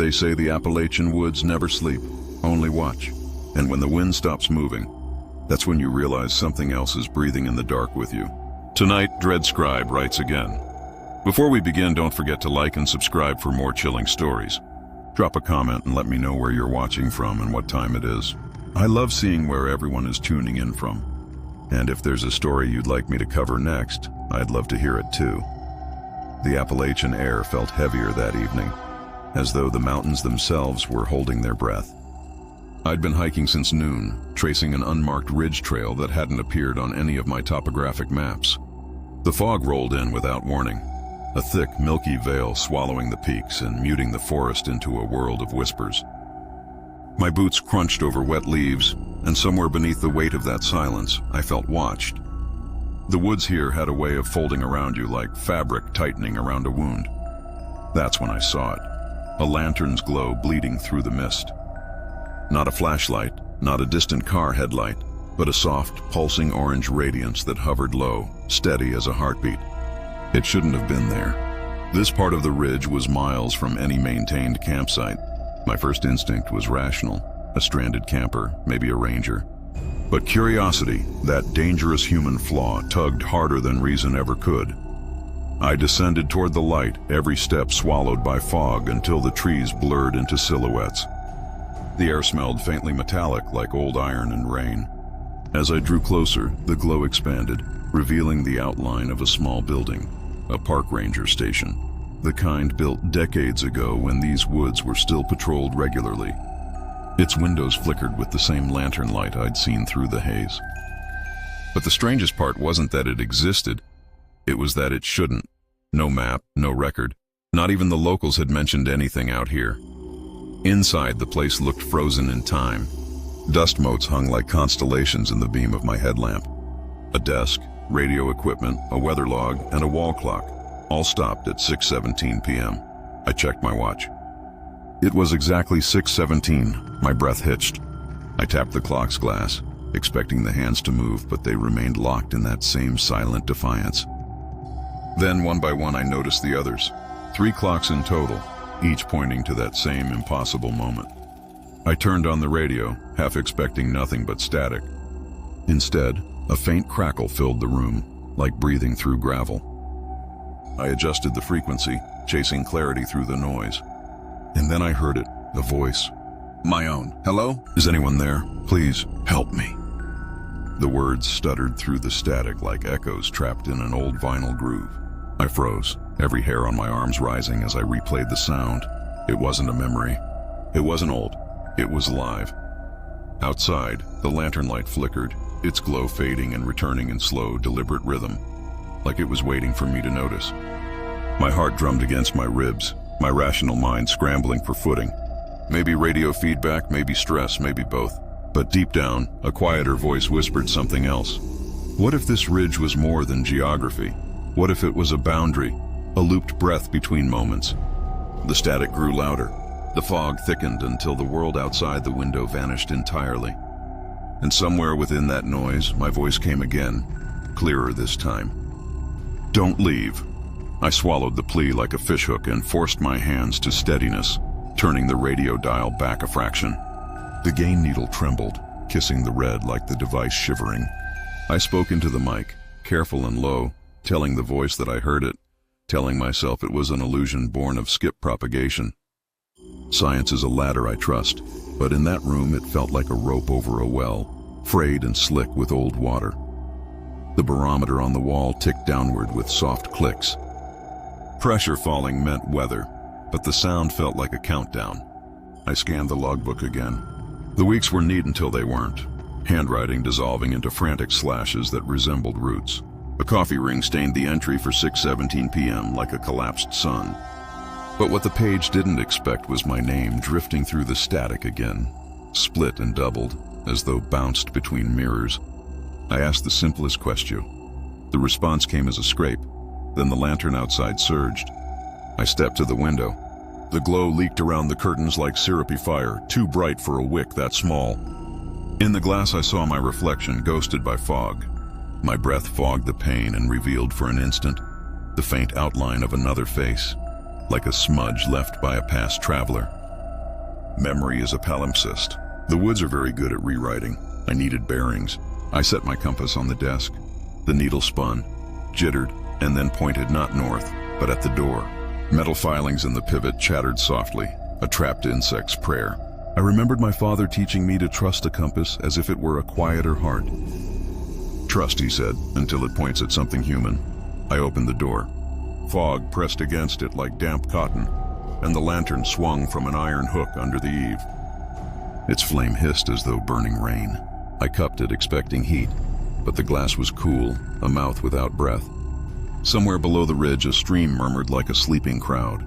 They say the Appalachian woods never sleep, only watch. And when the wind stops moving, that's when you realize something else is breathing in the dark with you. Tonight, Dread Scribe writes again. Before we begin, don't forget to like and subscribe for more chilling stories. Drop a comment and let me know where you're watching from and what time it is. I love seeing where everyone is tuning in from. And if there's a story you'd like me to cover next, I'd love to hear it too. The Appalachian air felt heavier that evening, as though the mountains themselves were holding their breath. I'd been hiking since noon, tracing an unmarked ridge trail that hadn't appeared on any of my topographic maps. The fog rolled in without warning, a thick, milky veil swallowing the peaks and muting the forest into a world of whispers. My boots crunched over wet leaves, and somewhere beneath the weight of that silence, I felt watched. The woods here had a way of folding around you like fabric tightening around a wound. That's when I saw it, a lantern's glow bleeding through the mist. Not a flashlight, not a distant car headlight, but a soft, pulsing orange radiance that hovered low, steady as a heartbeat. It shouldn't have been there. This part of the ridge was miles from any maintained campsite. My first instinct was rational, a stranded camper, maybe a ranger. But curiosity, that dangerous human flaw, tugged harder than reason ever could. I descended toward the light, every step swallowed by fog until the trees blurred into silhouettes. The air smelled faintly metallic, like old iron and rain. As I drew closer, the glow expanded, revealing the outline of a small building, a park ranger station, the kind built decades ago when these woods were still patrolled regularly. Its windows flickered with the same lantern light I'd seen through the haze. But the strangest part wasn't that it existed, it was that it shouldn't. No map, no record, not even the locals had mentioned anything out here. Inside, the place looked frozen in time. Dust motes hung like constellations in the beam of my headlamp. A desk, radio equipment, a weather log, and a wall clock, all stopped at 6:17 p.m. I checked my watch. It was exactly 6:17. My breath hitched. I tapped the clock's glass, expecting the hands to move, but they remained locked in that same silent defiance. Then, one by one, I noticed the others. 3 clocks in total, each pointing to that same impossible moment. I turned on the radio, half expecting nothing but static. Instead, a faint crackle filled the room, like breathing through gravel. I adjusted the frequency, chasing clarity through the noise. And then I heard it, a voice. My own. Hello? Is anyone there? Please, help me. The words stuttered through the static like echoes trapped in an old vinyl groove. I froze, every hair on my arms rising as I replayed the sound. It wasn't a memory. It wasn't old. It was alive. Outside, the lantern light flickered, its glow fading and returning in slow, deliberate rhythm, like it was waiting for me to notice. My heart drummed against my ribs, my rational mind scrambling for footing. Maybe radio feedback, maybe stress, maybe both. But deep down, a quieter voice whispered something else. What if this ridge was more than geography? What if it was a boundary, a looped breath between moments? The static grew louder. The fog thickened until the world outside the window vanished entirely. And somewhere within that noise, my voice came again, clearer this time. Don't leave. I swallowed the plea like a fishhook and forced my hands to steadiness, turning the radio dial back a fraction. The gain needle trembled, kissing the red like the device shivering. I spoke into the mic, careful and low, telling the voice that I heard it, telling myself it was an illusion born of skip propagation. Science is a ladder I trust, but in that room it felt like a rope over a well, frayed and slick with old water. The barometer on the wall ticked downward with soft clicks. Pressure falling meant weather, but the sound felt like a countdown. I scanned the logbook again. The weeks were neat until they weren't, handwriting dissolving into frantic slashes that resembled roots. A coffee ring stained the entry for 6:17 p.m. like a collapsed sun. But what the page didn't expect was my name drifting through the static again, split and doubled, as though bounced between mirrors. I asked the simplest question. The response came as a scrape. Then the lantern outside surged. I stepped to the window. The glow leaked around the curtains like syrupy fire, too bright for a wick that small. In the glass I saw my reflection, ghosted by fog. My breath fogged the pain and revealed for an instant the faint outline of another face, like a smudge left by a past traveler. Memory is a palimpsest. The woods are very good at rewriting. I needed bearings. I set my compass on the desk. The needle spun, jittered, and then pointed not north, but at the door. Metal filings in the pivot chattered softly, a trapped insect's prayer. I remembered my father teaching me to trust a compass as if it were a quieter heart. Trust, he said, until it points at something human. I opened the door. Fog pressed against it like damp cotton, and the lantern swung from an iron hook under the eave. Its flame hissed as though burning rain. I cupped it, expecting heat, but the glass was cool, a mouth without breath. Somewhere below the ridge, a stream murmured like a sleeping crowd.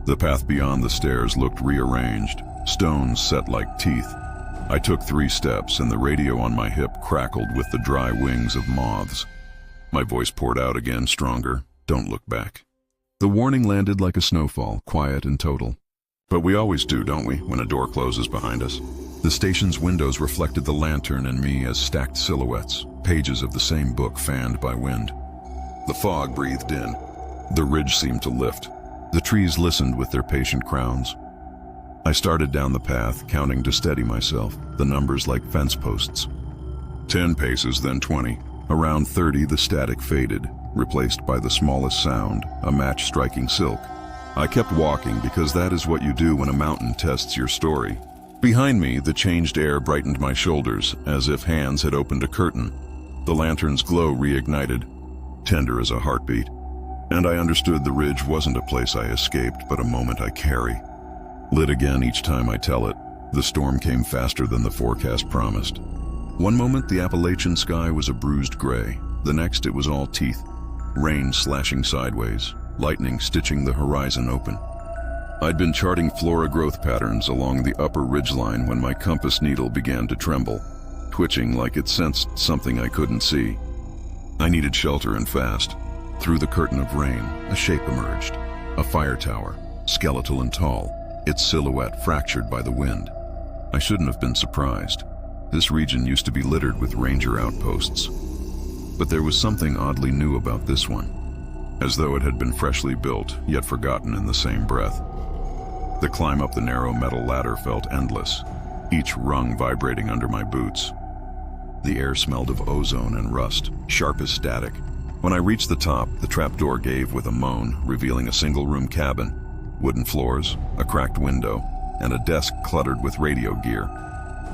The path beyond the stairs looked rearranged, stones set like teeth. I took 3 steps, and the radio on my hip crackled with the dry wings of moths. My voice poured out again, stronger. Don't look back. The warning landed like a snowfall, quiet and total. But we always do, don't we, when a door closes behind us? The station's windows reflected the lantern and me as stacked silhouettes, pages of the same book fanned by wind. The fog breathed in. The ridge seemed to lift. The trees listened with their patient crowns. I started down the path, counting to steady myself, the numbers like fence posts. 10 paces, then 20. Around 30, the static faded, replaced by the smallest sound, a match striking silk. I kept walking because that is what you do when a mountain tests your story. Behind me, the changed air brightened my shoulders, as if hands had opened a curtain. The lantern's glow reignited, tender as a heartbeat. And I understood the ridge wasn't a place I escaped, but a moment I carry. Lit again each time I tell it, the storm came faster than the forecast promised. One moment the Appalachian sky was a bruised gray, the next it was all teeth. Rain slashing sideways, lightning stitching the horizon open. I'd been charting flora growth patterns along the upper ridgeline when my compass needle began to tremble, twitching like it sensed something I couldn't see. I needed shelter and fast. Through the curtain of rain, a shape emerged. A fire tower, skeletal and tall, its silhouette fractured by the wind. I shouldn't have been surprised. This region used to be littered with ranger outposts. But there was something oddly new about this one, as though it had been freshly built, yet forgotten in the same breath. The climb up the narrow metal ladder felt endless, each rung vibrating under my boots. The air smelled of ozone and rust, sharp as static. When I reached the top, the trapdoor gave with a moan, revealing a single-room cabin. Wooden floors, a cracked window, and a desk cluttered with radio gear.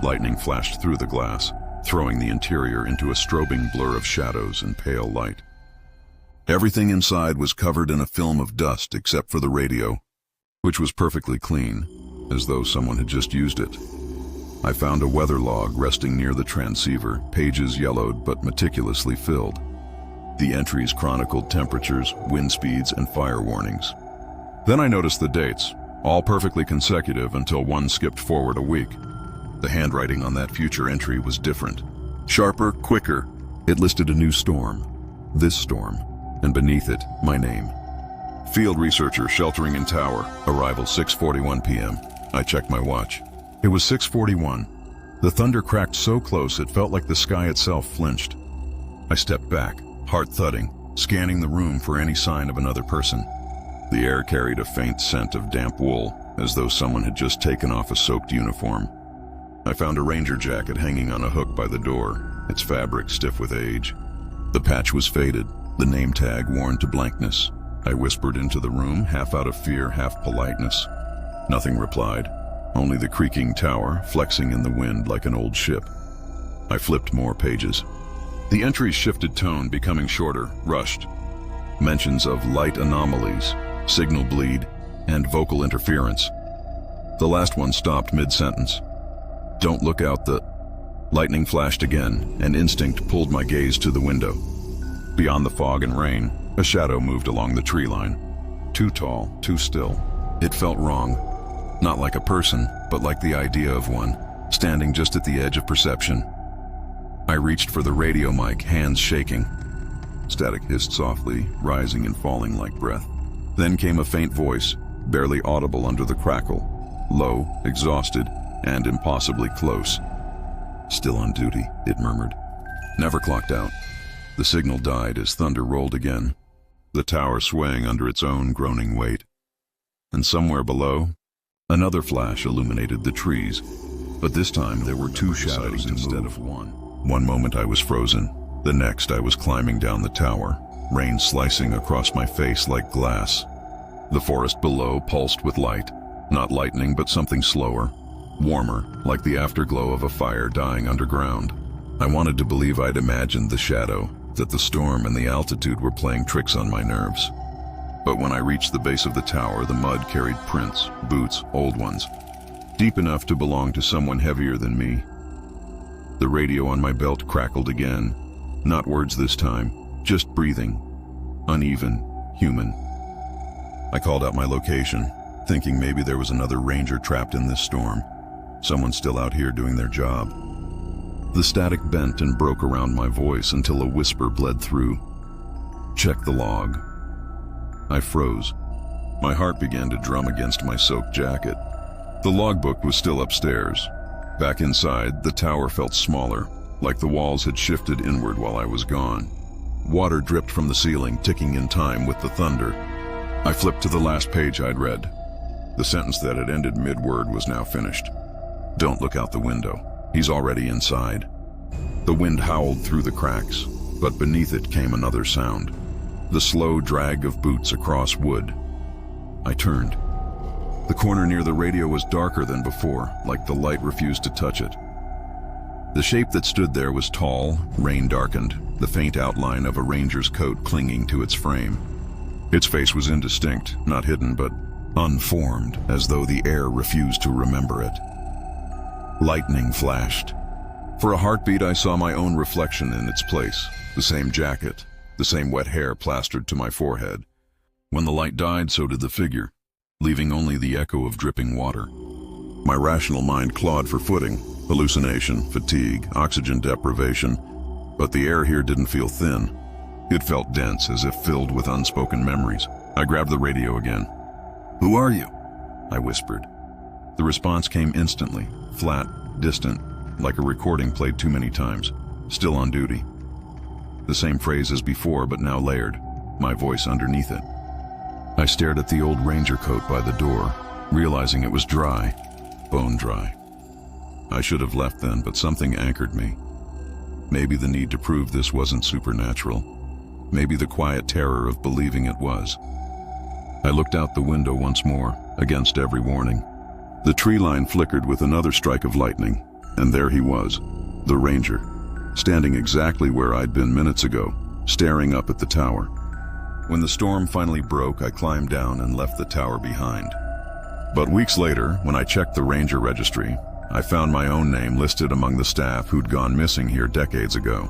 Lightning flashed through the glass, throwing the interior into a strobing blur of shadows and pale light. Everything inside was covered in a film of dust except for the radio, which was perfectly clean, as though someone had just used it. I found a weather log resting near the transceiver, pages yellowed but meticulously filled. The entries chronicled temperatures, wind speeds, and fire warnings. Then I noticed the dates, all perfectly consecutive until one skipped forward a week. The handwriting on that future entry was different. Sharper, quicker. It listed a new storm. This storm. And beneath it, my name. Field researcher sheltering in tower. Arrival 6:41 p.m. I checked my watch. It was 6:41. The thunder cracked so close it felt like the sky itself flinched. I stepped back, heart thudding, scanning the room for any sign of another person. The air carried a faint scent of damp wool, as though someone had just taken off a soaked uniform. I found a ranger jacket hanging on a hook by the door, its fabric stiff with age. The patch was faded, the name tag worn to blankness. I whispered into the room, half out of fear, half politeness. Nothing replied, only the creaking tower flexing in the wind like an old ship. I flipped more pages. The entries shifted tone, becoming shorter, rushed. Mentions of light anomalies, signal bleed, and vocal interference. The last one stopped mid-sentence. Don't look out the... Lightning flashed again, and instinct pulled my gaze to the window. Beyond the fog and rain, a shadow moved along the tree line. Too tall, too still. It felt wrong. Not like a person, but like the idea of one, standing just at the edge of perception. I reached for the radio mic, hands shaking. Static hissed softly, rising and falling like breath. Then came a faint voice, barely audible under the crackle. Low, exhausted, and impossibly close. Still on duty, it murmured. Never clocked out. The signal died as thunder rolled again, the tower swaying under its own groaning weight. And somewhere below, Another flash illuminated the trees, but this time there were two shadows instead of one. One moment I was frozen, the next I was climbing down the tower, rain slicing across my face like glass. The forest below pulsed with light, not lightning but something slower, warmer, like the afterglow of a fire dying underground. I wanted to believe I'd imagined the shadow, that the storm and the altitude were playing tricks on my nerves. But when I reached the base of the tower, the mud carried prints, boots, old ones, deep enough to belong to someone heavier than me. The radio on my belt crackled again, not words this time, just breathing, uneven, human. I called out my location, thinking maybe there was another ranger trapped in this storm, someone still out here doing their job. The static bent and broke around my voice until a whisper bled through. "Check the log." I froze. My heart began to drum against my soaked jacket. The logbook was still upstairs. Back inside, the tower felt smaller, like the walls had shifted inward while I was gone. Water dripped from the ceiling, ticking in time with the thunder. I flipped to the last page I'd read. The sentence that had ended mid-word was now finished. "Don't look out the window. He's already inside." The wind howled through the cracks, but beneath it came another sound. The slow drag of boots across wood. I turned. The corner near the radio was darker than before, like the light refused to touch it. The shape that stood there was tall, rain-darkened, the faint outline of a ranger's coat clinging to its frame. Its face was indistinct, not hidden, but unformed, as though the air refused to remember it. Lightning flashed. For a heartbeat, I saw my own reflection in its place, the same jacket, the same wet hair plastered to my forehead. When the light died, so did the figure, leaving only the echo of dripping water. My rational mind clawed for footing, hallucination, fatigue, oxygen deprivation, but the air here didn't feel thin. It felt dense, as if filled with unspoken memories. I grabbed the radio again. "Who are you?" I whispered. The response came instantly, flat, distant, like a recording played too many times. "Still on duty." The same phrase as before, but now layered, my voice underneath it. I stared at the old ranger coat by the door, realizing it was dry, bone dry. I should have left then, but something anchored me. Maybe the need to prove this wasn't supernatural. Maybe the quiet terror of believing it was. I looked out the window once more, against every warning. The tree line flickered with another strike of lightning, and there he was, the ranger, standing exactly where I'd been minutes ago, staring up at the tower. When the storm finally broke, I climbed down and left the tower behind. But weeks later, when I checked the ranger registry, I found my own name listed among the staff who'd gone missing here decades ago.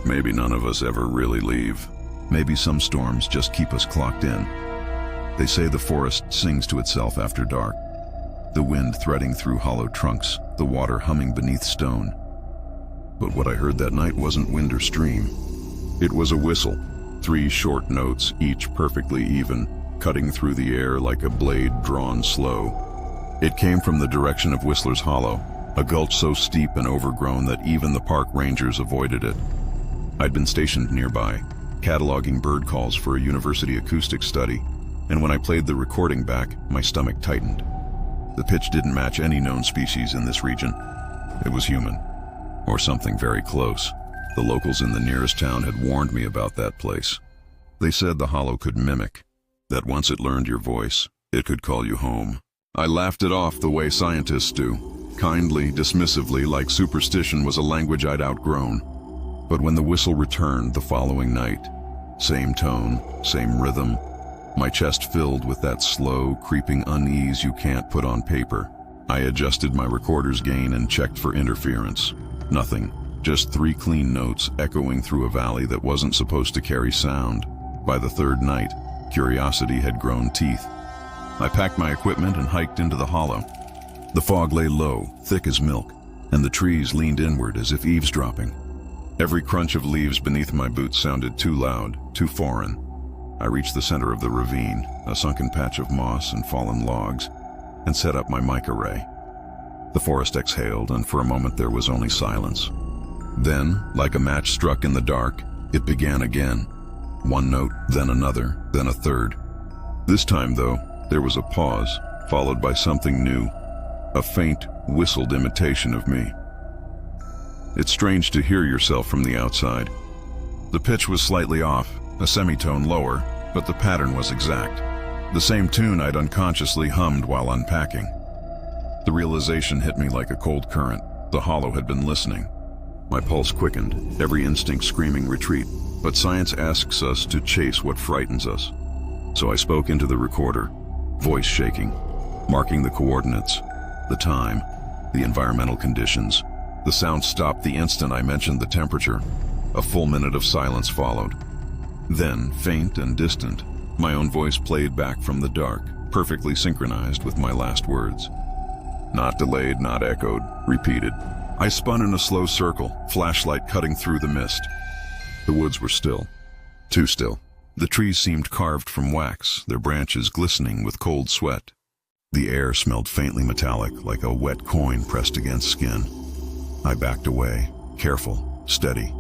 Maybe none of us ever really leave. Maybe some storms just keep us clocked in. They say the forest sings to itself after dark, the wind threading through hollow trunks, the water humming beneath stone. But what I heard that night wasn't wind or stream. It was a whistle, 3 short notes, each perfectly even, cutting through the air like a blade drawn slow. It came from the direction of Whistler's Hollow, a gulch so steep and overgrown that even the park rangers avoided it. I'd been stationed nearby, cataloging bird calls for a university acoustic study, and when I played the recording back, my stomach tightened. The pitch didn't match any known species in this region. It was human, or something very close. The locals in the nearest town had warned me about that place. They said the hollow could mimic, that once it learned your voice, it could call you home. I laughed it off the way scientists do, kindly, dismissively, like superstition was a language I'd outgrown. But when the whistle returned the following night, same tone, same rhythm, my chest filled with that slow, creeping unease you can't put on paper. I adjusted my recorder's gain and checked for interference. Nothing, just 3 clean notes echoing through a valley that wasn't supposed to carry sound. By the 3rd night, curiosity had grown teeth. I packed my equipment and hiked into the hollow. The fog lay low, thick as milk, and the trees leaned inward as if eavesdropping. Every crunch of leaves beneath my boots sounded too loud, too foreign. I reached the center of the ravine, a sunken patch of moss and fallen logs, and set up my mic array. The forest exhaled, and for a moment there was only silence. Then, like a match struck in the dark, it began again. 1 note, then another, then a third. This time, though, there was a pause, followed by something new, a faint, whistled imitation of me. It's strange to hear yourself from the outside. The pitch was slightly off, a semitone lower, but the pattern was exact. The same tune I'd unconsciously hummed while unpacking. The realization hit me like a cold current. The hollow had been listening. My pulse quickened, every instinct screaming retreat, but science asks us to chase what frightens us. So I spoke into the recorder, voice shaking, marking the coordinates, the time, the environmental conditions. The sound stopped the instant I mentioned the temperature. A full minute of silence followed. Then, faint and distant, my own voice played back from the dark, perfectly synchronized with my last words. Not delayed, not echoed, repeated. I spun in a slow circle, flashlight cutting through the mist. The woods were still. Too still. The trees seemed carved from wax, their branches glistening with cold sweat. The air smelled faintly metallic, like a wet coin pressed against skin. I backed away, careful, steady.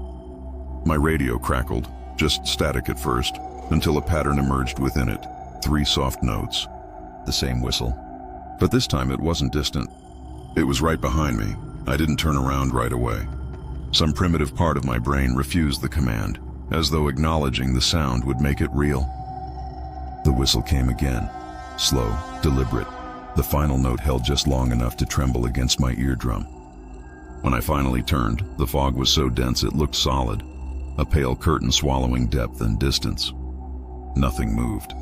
My radio crackled, just static at first, until a pattern emerged within it. 3 soft notes. The same whistle. But this time it wasn't distant. It was right behind me. I didn't turn around right away. Some primitive part of my brain refused the command, as though acknowledging the sound would make it real. The whistle came again, slow, deliberate. The final note held just long enough to tremble against my eardrum. When I finally turned, the fog was so dense it looked solid, a pale curtain swallowing depth and distance. Nothing moved.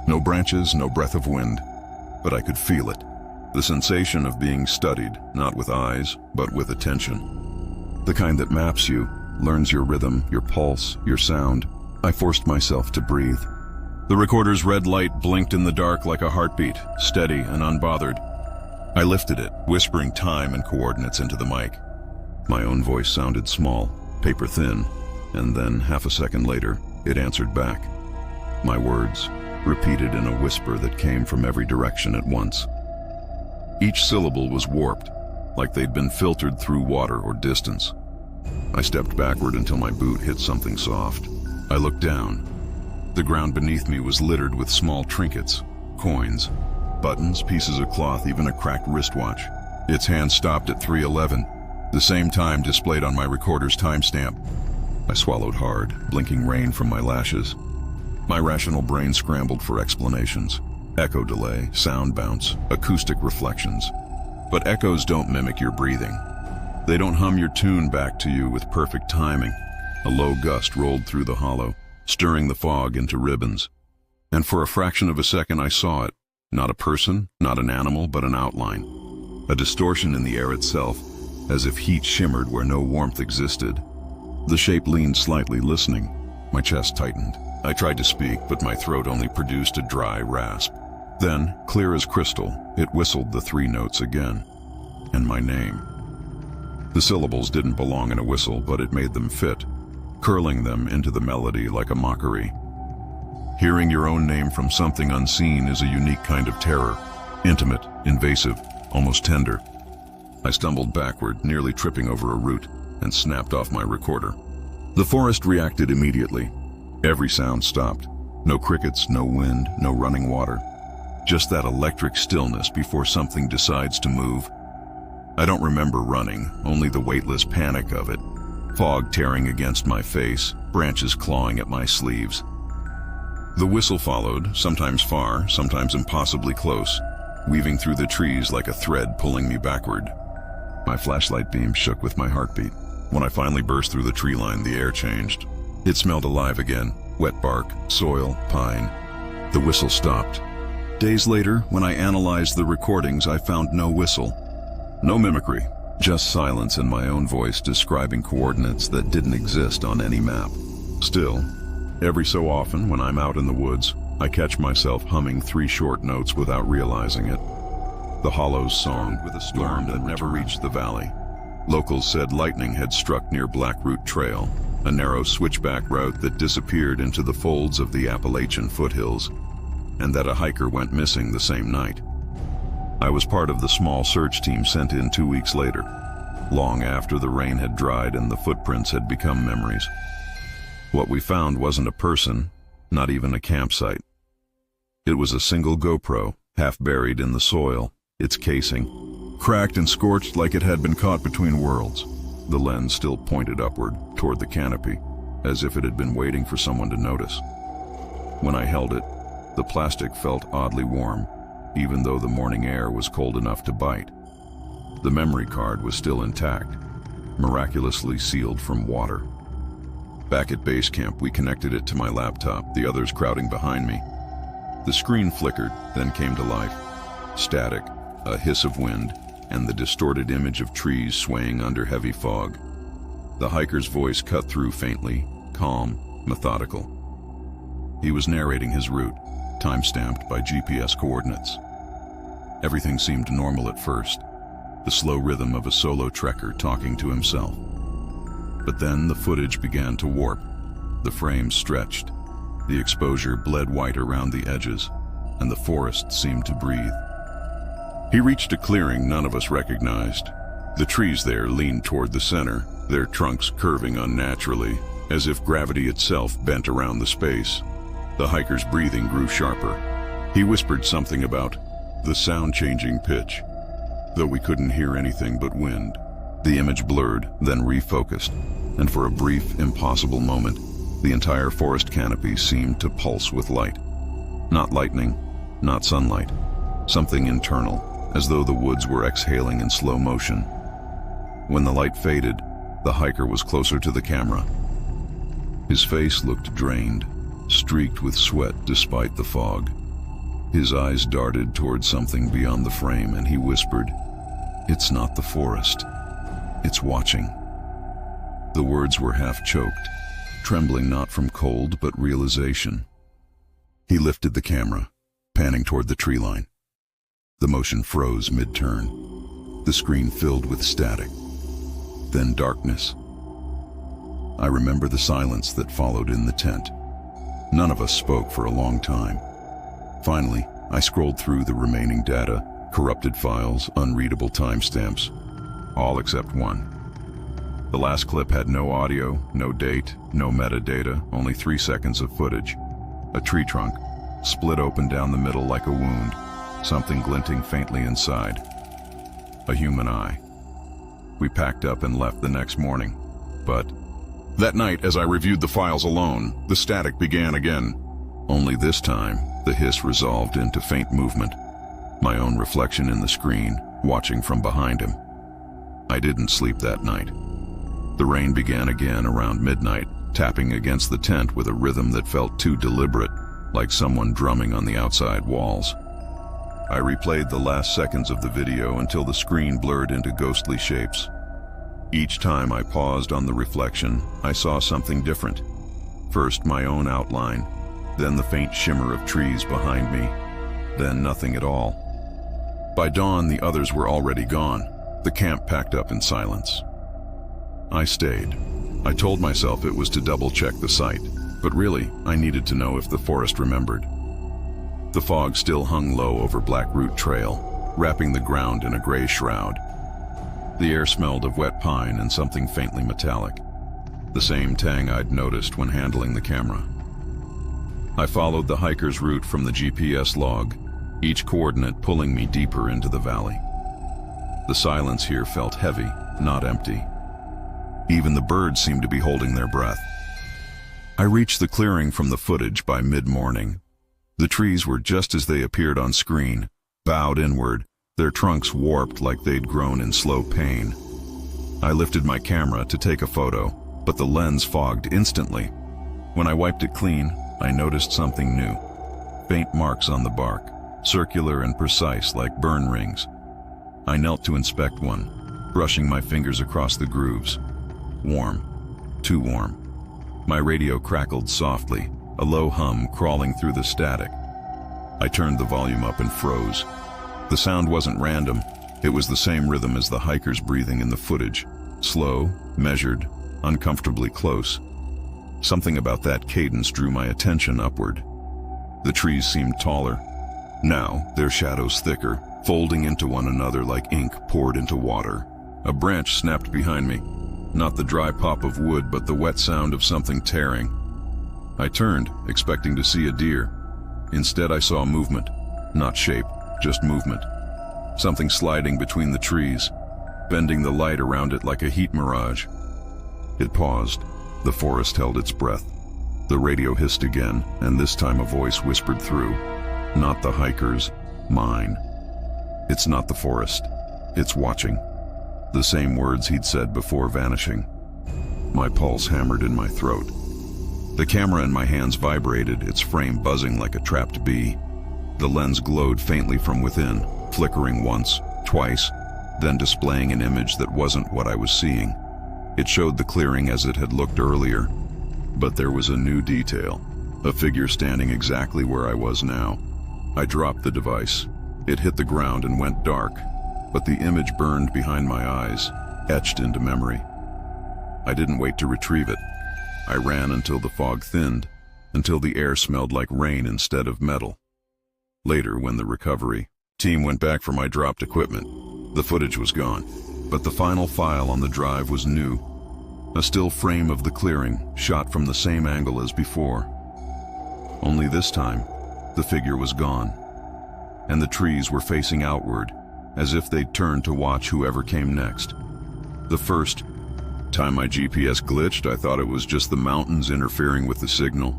No branches, no breath of wind, but I could feel it. The sensation of being studied, not with eyes, but with attention. The kind that maps you, learns your rhythm, your pulse, your sound. I forced myself to breathe. The recorder's red light blinked in the dark like a heartbeat, steady and unbothered. I lifted it, whispering time and coordinates into the mic. My own voice sounded small, paper thin, and then, half a second later, it answered back. My words, repeated in a whisper that came from every direction at once. Each syllable was warped, like they'd been filtered through water or distance. I stepped backward until my boot hit something soft. I looked down. The ground beneath me was littered with small trinkets, coins, buttons, pieces of cloth, even a cracked wristwatch. Its hand stopped at 3:11, the same time displayed on my recorder's timestamp. I swallowed hard, blinking rain from my lashes. My rational brain scrambled for explanations. Echo delay, sound bounce, acoustic reflections. But echoes don't mimic your breathing. They don't hum your tune back to you with perfect timing. A low gust rolled through the hollow, stirring the fog into ribbons. And for a fraction of a second I saw it. Not a person, not an animal, but an outline. A distortion in the air itself, as if heat shimmered where no warmth existed. The shape leaned slightly, listening. My chest tightened. I tried to speak, but my throat only produced a dry rasp. Then, clear as crystal, it whistled the 3 notes again. And my name. The syllables didn't belong in a whistle, but it made them fit, curling them into the melody like a mockery. Hearing your own name from something unseen is a unique kind of terror. Intimate, invasive, almost tender. I stumbled backward, nearly tripping over a root, and snapped off my recorder. The forest reacted immediately. Every sound stopped. No crickets, no wind, no running water. Just that electric stillness before something decides to move. I don't remember running, only the weightless panic of it. Fog tearing against my face, branches clawing at my sleeves. The whistle followed, sometimes far, sometimes impossibly close, weaving through the trees like a thread pulling me backward. My flashlight beam shook with my heartbeat. When I finally burst through the tree line, the air changed. It smelled alive again, wet bark, soil, pine. The whistle stopped. Days later, when I analyzed the recordings, I found no whistle. No mimicry, just silence and my own voice describing coordinates that didn't exist on any map. Still, every so often when I'm out in the woods, I catch myself humming 3 short notes without realizing it. The hollow's song with a storm that never reached the valley. Locals said lightning had struck near Blackroot Trail, a narrow switchback route that disappeared into the folds of the Appalachian foothills, and that a hiker went missing the same night. I was part of the small search team sent in 2 weeks later, long after the rain had dried and the footprints had become memories. What we found wasn't a person, not even a campsite. It was a single GoPro, half buried in the soil, its casing cracked and scorched like it had been caught between worlds. The lens still pointed upward, toward the canopy, as if it had been waiting for someone to notice. When I held it, the plastic felt oddly warm, even though the morning air was cold enough to bite. The memory card was still intact, miraculously sealed from water. Back at base camp, we connected it to my laptop, the others crowding behind me. The screen flickered, then came to life. Static, a hiss of wind, and the distorted image of trees swaying under heavy fog. The hiker's voice cut through faintly, calm, methodical. He was narrating his route, time-stamped by GPS coordinates. Everything seemed normal at first, the slow rhythm of a solo trekker talking to himself. But then the footage began to warp. The frames stretched. The exposure bled white around the edges, and the forest seemed to breathe. He reached a clearing none of us recognized. The trees there leaned toward the center, their trunks curving unnaturally, as if gravity itself bent around the space. The hiker's breathing grew sharper. He whispered something about the sound-changing pitch, though we couldn't hear anything but wind. The image blurred, then refocused, and for a brief, impossible moment, the entire forest canopy seemed to pulse with light. Not lightning, not sunlight, something internal, as though the woods were exhaling in slow motion. When the light faded, the hiker was closer to the camera. His face looked drained, streaked with sweat despite the fog. His eyes darted toward something beyond the frame, and he whispered, "It's not the forest. It's watching." The words were half choked, trembling not from cold but realization. He lifted the camera, panning toward the tree line. The motion froze mid-turn. The screen filled with static. Then darkness. I remember the silence that followed in the tent. None of us spoke for a long time. Finally, I scrolled through the remaining data, corrupted files, unreadable timestamps, all except one. The last clip had no audio, no date, no metadata, only 3 seconds of footage. A tree trunk, split open down the middle like a wound, something glinting faintly inside. A human eye. We packed up and left the next morning, but that night, as I reviewed the files alone, the static began again. Only this time, the hiss resolved into faint movement, my own reflection in the screen, watching from behind him. I didn't sleep that night. The rain began again around midnight, tapping against the tent with a rhythm that felt too deliberate, like someone drumming on the outside walls. I replayed the last seconds of the video until the screen blurred into ghostly shapes. Each time I paused on the reflection, I saw something different. First my own outline, then the faint shimmer of trees behind me, then nothing at all. By dawn, the others were already gone, the camp packed up in silence. I stayed. I told myself it was to double-check the site, but really, I needed to know if the forest remembered. The fog still hung low over Black Root Trail, wrapping the ground in a gray shroud. The air smelled of wet pine and something faintly metallic, the same tang I'd noticed when handling the camera. I followed the hiker's route from the GPS log, each coordinate pulling me deeper into the valley. The silence here felt heavy, not empty. Even the birds seemed to be holding their breath. I reached the clearing from the footage by mid-morning. The trees were just as they appeared on screen, bowed inward, their trunks warped like they'd grown in slow pain. I lifted my camera to take a photo, but the lens fogged instantly. When I wiped it clean, I noticed something new. Faint marks on the bark, circular and precise like burn rings. I knelt to inspect one, brushing my fingers across the grooves. Warm. Too warm. My radio crackled softly, a low hum crawling through the static. I turned the volume up and froze. The sound wasn't random. It was the same rhythm as the hiker's breathing in the footage. Slow, measured, uncomfortably close. Something about that cadence drew my attention upward. The trees seemed taller. Now, their shadows thicker, folding into one another like ink poured into water. A branch snapped behind me. Not the dry pop of wood, but the wet sound of something tearing. I turned, expecting to see a deer. Instead, I saw movement, not shape, just movement. Something sliding between the trees, bending the light around it like a heat mirage. It paused. The forest held its breath. The radio hissed again, and this time a voice whispered through. Not the hikers, mine. It's not the forest. It's watching. The same words he'd said before vanishing. My pulse hammered in my throat. The camera in my hands vibrated, its frame buzzing like a trapped bee. The lens glowed faintly from within, flickering once, twice, then displaying an image that wasn't what I was seeing. It showed the clearing as it had looked earlier, but there was a new detail, a figure standing exactly where I was now. I dropped the device. It hit the ground and went dark, but the image burned behind my eyes, etched into memory. I didn't wait to retrieve it. I ran until the fog thinned, until the air smelled like rain instead of metal. Later, when the recovery team went back for my dropped equipment, the footage was gone, but the final file on the drive was new. A still frame of the clearing, shot from the same angle as before. Only this time, the figure was gone, and the trees were facing outward, as if they'd turned to watch whoever came next. The first time my GPS glitched, I thought it was just the mountains interfering with the signal.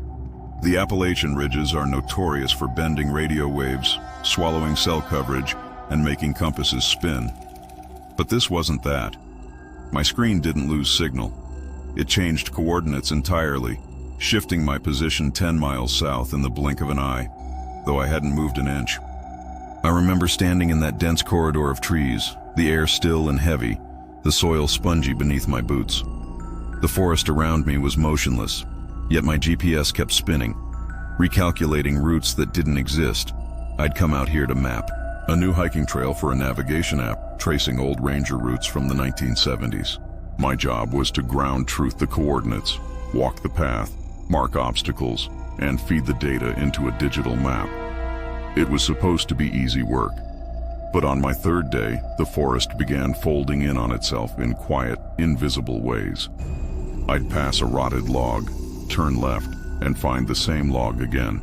The Appalachian ridges are notorious for bending radio waves, swallowing cell coverage, and making compasses spin. But this wasn't that. My screen didn't lose signal. It changed coordinates entirely, shifting my position 10 miles south in the blink of an eye, though I hadn't moved an inch. I remember standing in that dense corridor of trees, the air still and heavy, the soil spongy beneath my boots. The forest around me was motionless, yet my GPS kept spinning, recalculating routes that didn't exist. I'd come out here to map a new hiking trail for a navigation app, tracing old ranger routes from the 1970s. My job was to ground truth the coordinates, walk the path, mark obstacles, and feed the data into a digital map. It was supposed to be easy work. But on my third day, the forest began folding in on itself in quiet, invisible ways. I'd pass a rotted log, turn left, and find the same log again.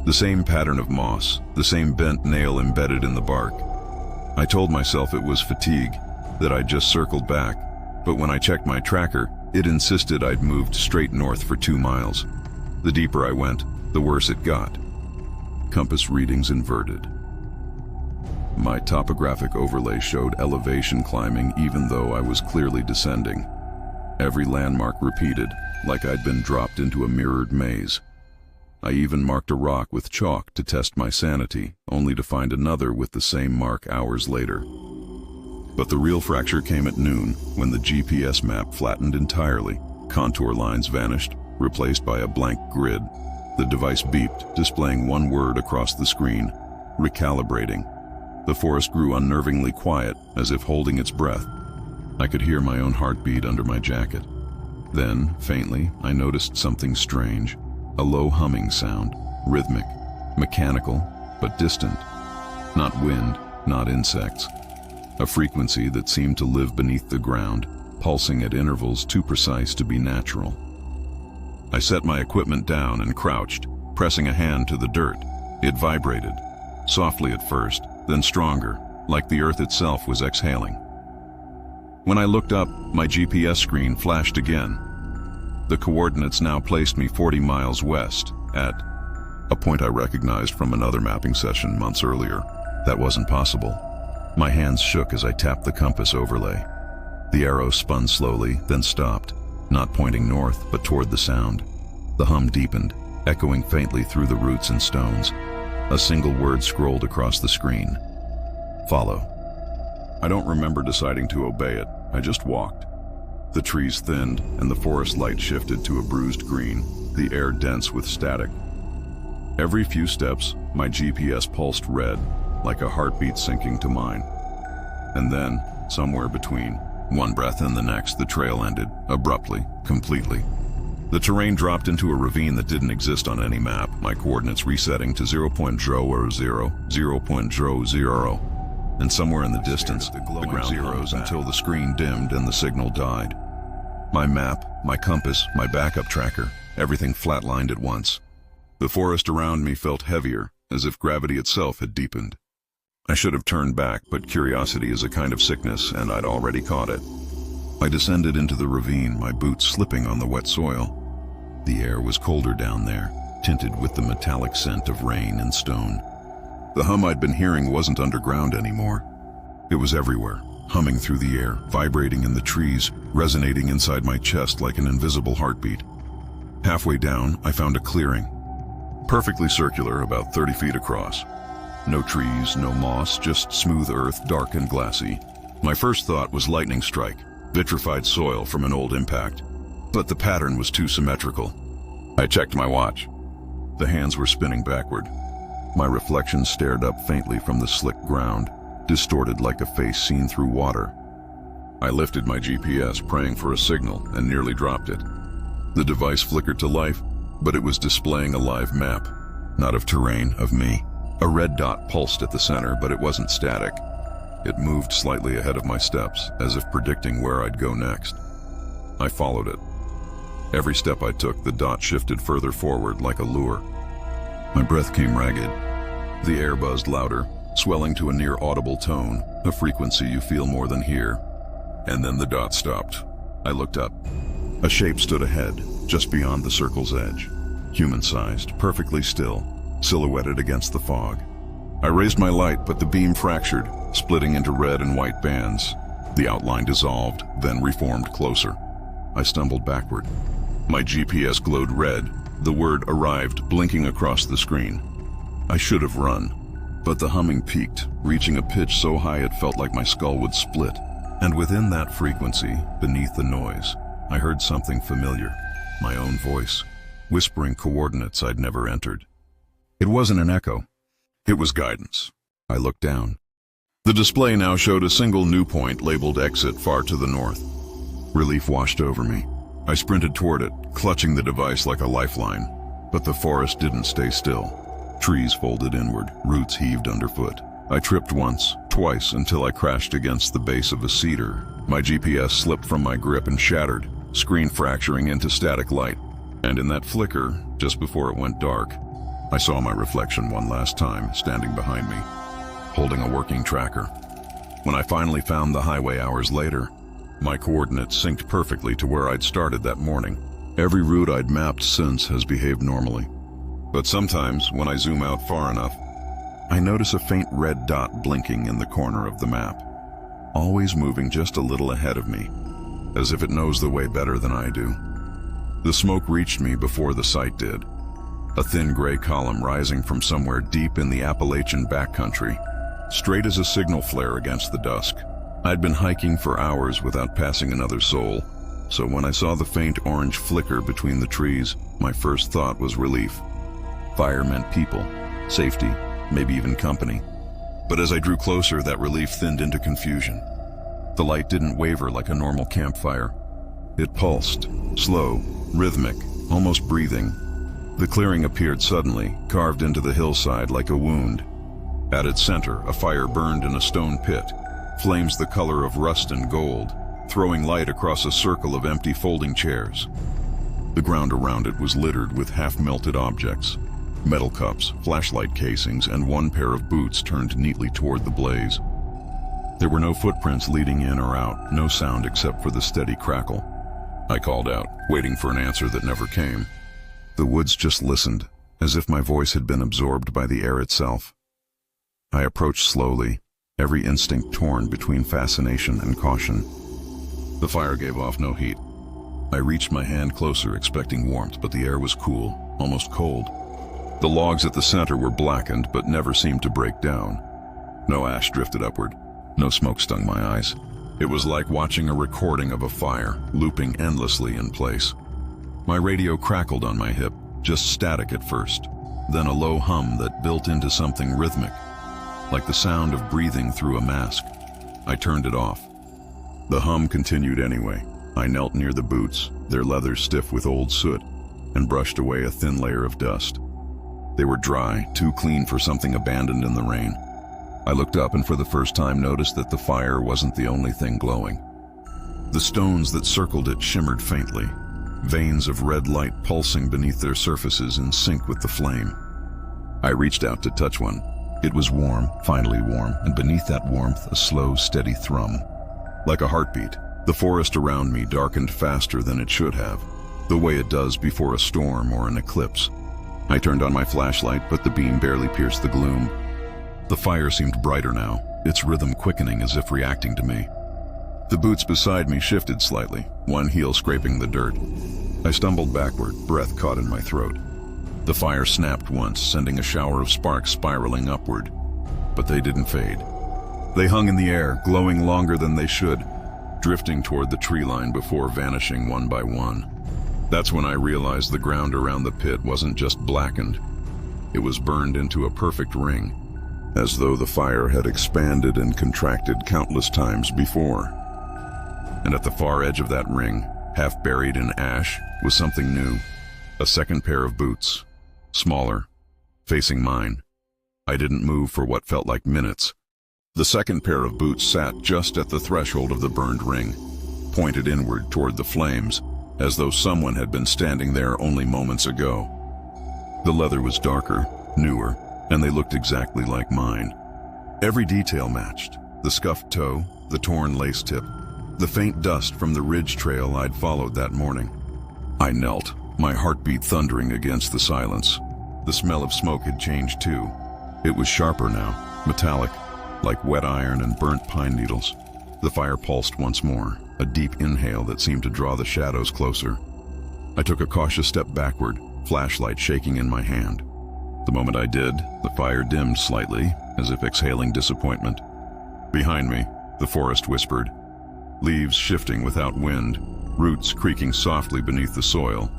The same pattern of moss, the same bent nail embedded in the bark. I told myself it was fatigue, that I'd just circled back, but when I checked my tracker, it insisted I'd moved straight north for 2 miles. The deeper I went, the worse it got. Compass readings inverted. My topographic overlay showed elevation climbing even though I was clearly descending. Every landmark repeated, like I'd been dropped into a mirrored maze. I even marked a rock with chalk to test my sanity, only to find another with the same mark hours later. But the real fracture came at noon, when the GPS map flattened entirely. Contour lines vanished, replaced by a blank grid. The device beeped, displaying one word across the screen: recalibrating. The forest grew unnervingly quiet, as if holding its breath. I could hear my own heartbeat under my jacket. Then, faintly, I noticed something strange. A low humming sound, rhythmic, mechanical, but distant. Not wind, not insects. A frequency that seemed to live beneath the ground, pulsing at intervals too precise to be natural. I set my equipment down and crouched, pressing a hand to the dirt. It vibrated, softly at first, then stronger, like the earth itself was exhaling. When I looked up, my GPS screen flashed again. The coordinates now placed me 40 miles west, at a point I recognized from another mapping session months earlier. That wasn't possible. My hands shook as I tapped the compass overlay. The arrow spun slowly, then stopped, not pointing north, but toward the sound. The hum deepened, echoing faintly through the roots and stones. A single word scrolled across the screen: follow. I don't remember deciding to obey it. I just walked. The trees thinned, and the forest light shifted to a bruised green, the air dense with static. Every few steps, my GPS pulsed red, like a heartbeat sinking to mine. And then, somewhere between one breath and the next, the trail ended, abruptly, completely. The terrain dropped into a ravine that didn't exist on any map, my coordinates resetting to 0.00, 0.00, and somewhere in the distance, the ground zeros until the screen dimmed and the signal died. My map, my compass, my backup tracker, everything flatlined at once. The forest around me felt heavier, as if gravity itself had deepened. I should have turned back, but curiosity is a kind of sickness, and I'd already caught it. I descended into the ravine, my boots slipping on the wet soil. The air was colder down there, tinted with the metallic scent of rain and stone. The hum I'd been hearing wasn't underground anymore. It was everywhere, humming through the air, vibrating in the trees, resonating inside my chest like an invisible heartbeat. Halfway down, I found a clearing. Perfectly circular, about 30 feet across. No trees, no moss, just smooth earth, dark and glassy. My first thought was lightning strike, vitrified soil from an old impact. But the pattern was too symmetrical. I checked my watch. The hands were spinning backward. My reflection stared up faintly from the slick ground, distorted like a face seen through water. I lifted my GPS, praying for a signal, and nearly dropped it. The device flickered to life, but it was displaying a live map. Not of terrain, of me. A red dot pulsed at the center, but it wasn't static. It moved slightly ahead of my steps, as if predicting where I'd go next. I followed it. Every step I took, the dot shifted further forward like a lure. My breath came ragged. The air buzzed louder, swelling to a near-audible tone, a frequency you feel more than hear. And then the dot stopped. I looked up. A shape stood ahead, just beyond the circle's edge. Human-sized, perfectly still, silhouetted against the fog. I raised my light, but the beam fractured, splitting into red and white bands. The outline dissolved, then reformed closer. I stumbled backward. My GPS glowed red. The word arrived, blinking across the screen. I should have run, but the humming peaked, reaching a pitch so high it felt like my skull would split. And within that frequency, beneath the noise, I heard something familiar, my own voice, whispering coordinates I'd never entered. It wasn't an echo. It was guidance. I looked down. The display now showed a single new point labeled exit far to the north. Relief washed over me. I sprinted toward it, clutching the device like a lifeline. But the forest didn't stay still. Trees folded inward, roots heaved underfoot. I tripped once, twice, until I crashed against the base of a cedar. My GPS slipped from my grip and shattered, screen fracturing into static light. And in that flicker, just before it went dark, I saw my reflection one last time, standing behind me, holding a working tracker. When I finally found the highway hours later, my coordinates synced perfectly to where I'd started that morning. Every route I'd mapped since has behaved normally. But sometimes, when I zoom out far enough, I notice a faint red dot blinking in the corner of the map, always moving just a little ahead of me, as if it knows the way better than I do. The smoke reached me before the sight did. A thin gray column rising from somewhere deep in the Appalachian backcountry, straight as a signal flare against the dusk. I'd been hiking for hours without passing another soul, so when I saw the faint orange flicker between the trees, my first thought was relief. Fire meant people, safety, maybe even company. But as I drew closer, that relief thinned into confusion. The light didn't waver like a normal campfire. It pulsed, slow, rhythmic, almost breathing. The clearing appeared suddenly, carved into the hillside like a wound. At its center, a fire burned in a stone pit, flames the color of rust and gold, throwing light across a circle of empty folding chairs. The ground around it was littered with half-melted objects, metal cups, flashlight casings, and one pair of boots turned neatly toward the blaze. There were no footprints leading in or out, no sound except for the steady crackle. I called out, waiting for an answer that never came. The woods just listened, as if my voice had been absorbed by the air itself. I approached slowly, every instinct torn between fascination and caution. The fire gave off no heat. I reached my hand closer, expecting warmth, but the air was cool, almost cold. The logs at the center were blackened, but never seemed to break down. No ash drifted upward. No smoke stung my eyes. It was like watching a recording of a fire, looping endlessly in place. My radio crackled on my hip, just static at first, then a low hum that built into something rhythmic, like the sound of breathing through a mask. I turned it off. The hum continued anyway. I knelt near the boots, their leather stiff with old soot, and brushed away a thin layer of dust. They were dry, too clean for something abandoned in the rain. I looked up and for the first time noticed that the fire wasn't the only thing glowing. The stones that circled it shimmered faintly, veins of red light pulsing beneath their surfaces in sync with the flame. I reached out to touch one. It was warm, finally warm, and beneath that warmth, a slow, steady thrum. Like a heartbeat, the forest around me darkened faster than it should have, the way it does before a storm or an eclipse. I turned on my flashlight, but the beam barely pierced the gloom. The fire seemed brighter now, its rhythm quickening as if reacting to me. The boots beside me shifted slightly, one heel scraping the dirt. I stumbled backward, breath caught in my throat. The fire snapped once, sending a shower of sparks spiraling upward. But they didn't fade. They hung in the air, glowing longer than they should, drifting toward the tree line before vanishing one by one. That's when I realized the ground around the pit wasn't just blackened. It was burned into a perfect ring, as though the fire had expanded and contracted countless times before. And at the far edge of that ring, half buried in ash, was something new. A second pair of boots, smaller, facing mine. I didn't move for what felt like minutes. The second pair of boots sat just at the threshold of the burned ring, pointed inward toward the flames, as though someone had been standing there only moments ago. The leather was darker, newer, and they looked exactly like mine. Every detail matched: the scuffed toe, the torn lace tip, the faint dust from the ridge trail I'd followed that morning. I knelt, my heartbeat thundering against the silence. The smell of smoke had changed too. It was sharper now, metallic, like wet iron and burnt pine needles. The fire pulsed once more, a deep inhale that seemed to draw the shadows closer. I took a cautious step backward, flashlight shaking in my hand. The moment I did, the fire dimmed slightly, as if exhaling disappointment. Behind me, the forest whispered, leaves shifting without wind, roots creaking softly beneath the soil.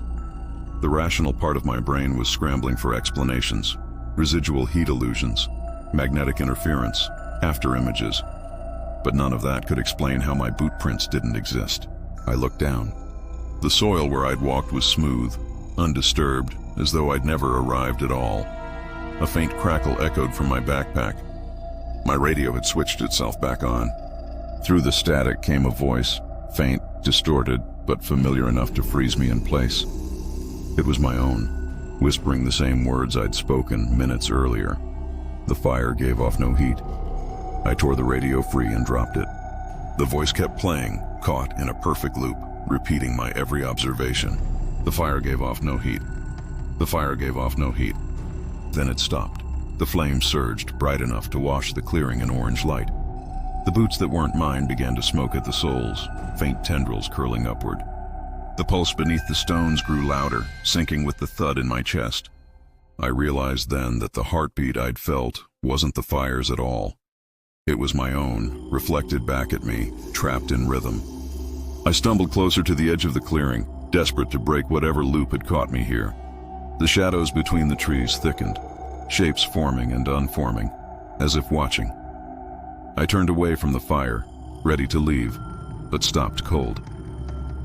The rational part of my brain was scrambling for explanations, residual heat illusions, magnetic interference, after-images. But none of that could explain how my boot prints didn't exist. I looked down. The soil where I'd walked was smooth, undisturbed, as though I'd never arrived at all. A faint crackle echoed from my backpack. My radio had switched itself back on. Through the static came a voice, faint, distorted, but familiar enough to freeze me in place. It was my own, whispering the same words I'd spoken minutes earlier. The fire gave off no heat. I tore the radio free and dropped it. The voice kept playing, caught in a perfect loop, repeating my every observation. The fire gave off no heat. The fire gave off no heat. Then it stopped. The flame surged, bright enough to wash the clearing in orange light. The boots that weren't mine began to smoke at the soles, faint tendrils curling upward. The pulse beneath the stones grew louder, sinking with the thud in my chest. I realized then that the heartbeat I'd felt wasn't the fire's at all. It was my own, reflected back at me, trapped in rhythm. I stumbled closer to the edge of the clearing, desperate to break whatever loop had caught me here. The shadows between the trees thickened, shapes forming and unforming, as if watching. I turned away from the fire, ready to leave, but stopped cold.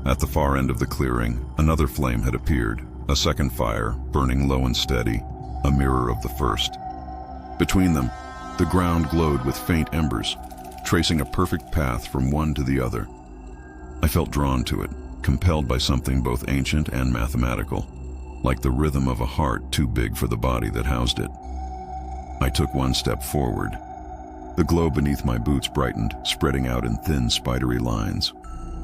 At the far end of the clearing, another flame had appeared, a second fire, burning low and steady, a mirror of the first. Between them, the ground glowed with faint embers, tracing a perfect path from one to the other. I felt drawn to it, compelled by something both ancient and mathematical, like the rhythm of a heart too big for the body that housed it. I took one step forward. The glow beneath my boots brightened, spreading out in thin, spidery lines.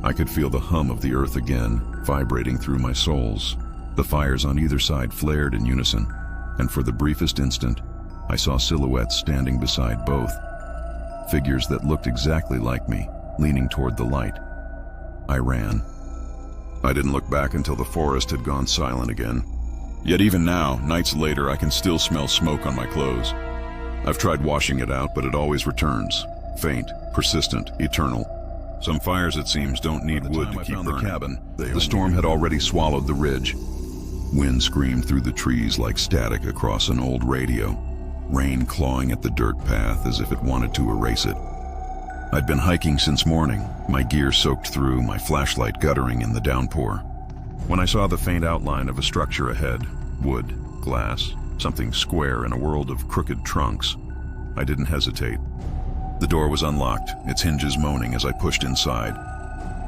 I could feel the hum of the earth again, vibrating through my soles. The fires on either side flared in unison, and for the briefest instant, I saw silhouettes standing beside both, figures that looked exactly like me, leaning toward the light. I ran. I didn't look back until the forest had gone silent again. Yet even now, nights later, I can still smell smoke on my clothes. I've tried washing it out, but it always returns. Faint, persistent, eternal. Some fires, it seems, don't need wood to keep burning. The storm had already swallowed the ridge. Wind screamed through the trees like static across an old radio. Rain clawing at the dirt path as if it wanted to erase it. I'd been hiking since morning, my gear soaked through, my flashlight guttering in the downpour. When I saw the faint outline of a structure ahead, wood, glass, something square in a world of crooked trunks, I didn't hesitate. The door was unlocked, its hinges moaning as I pushed inside.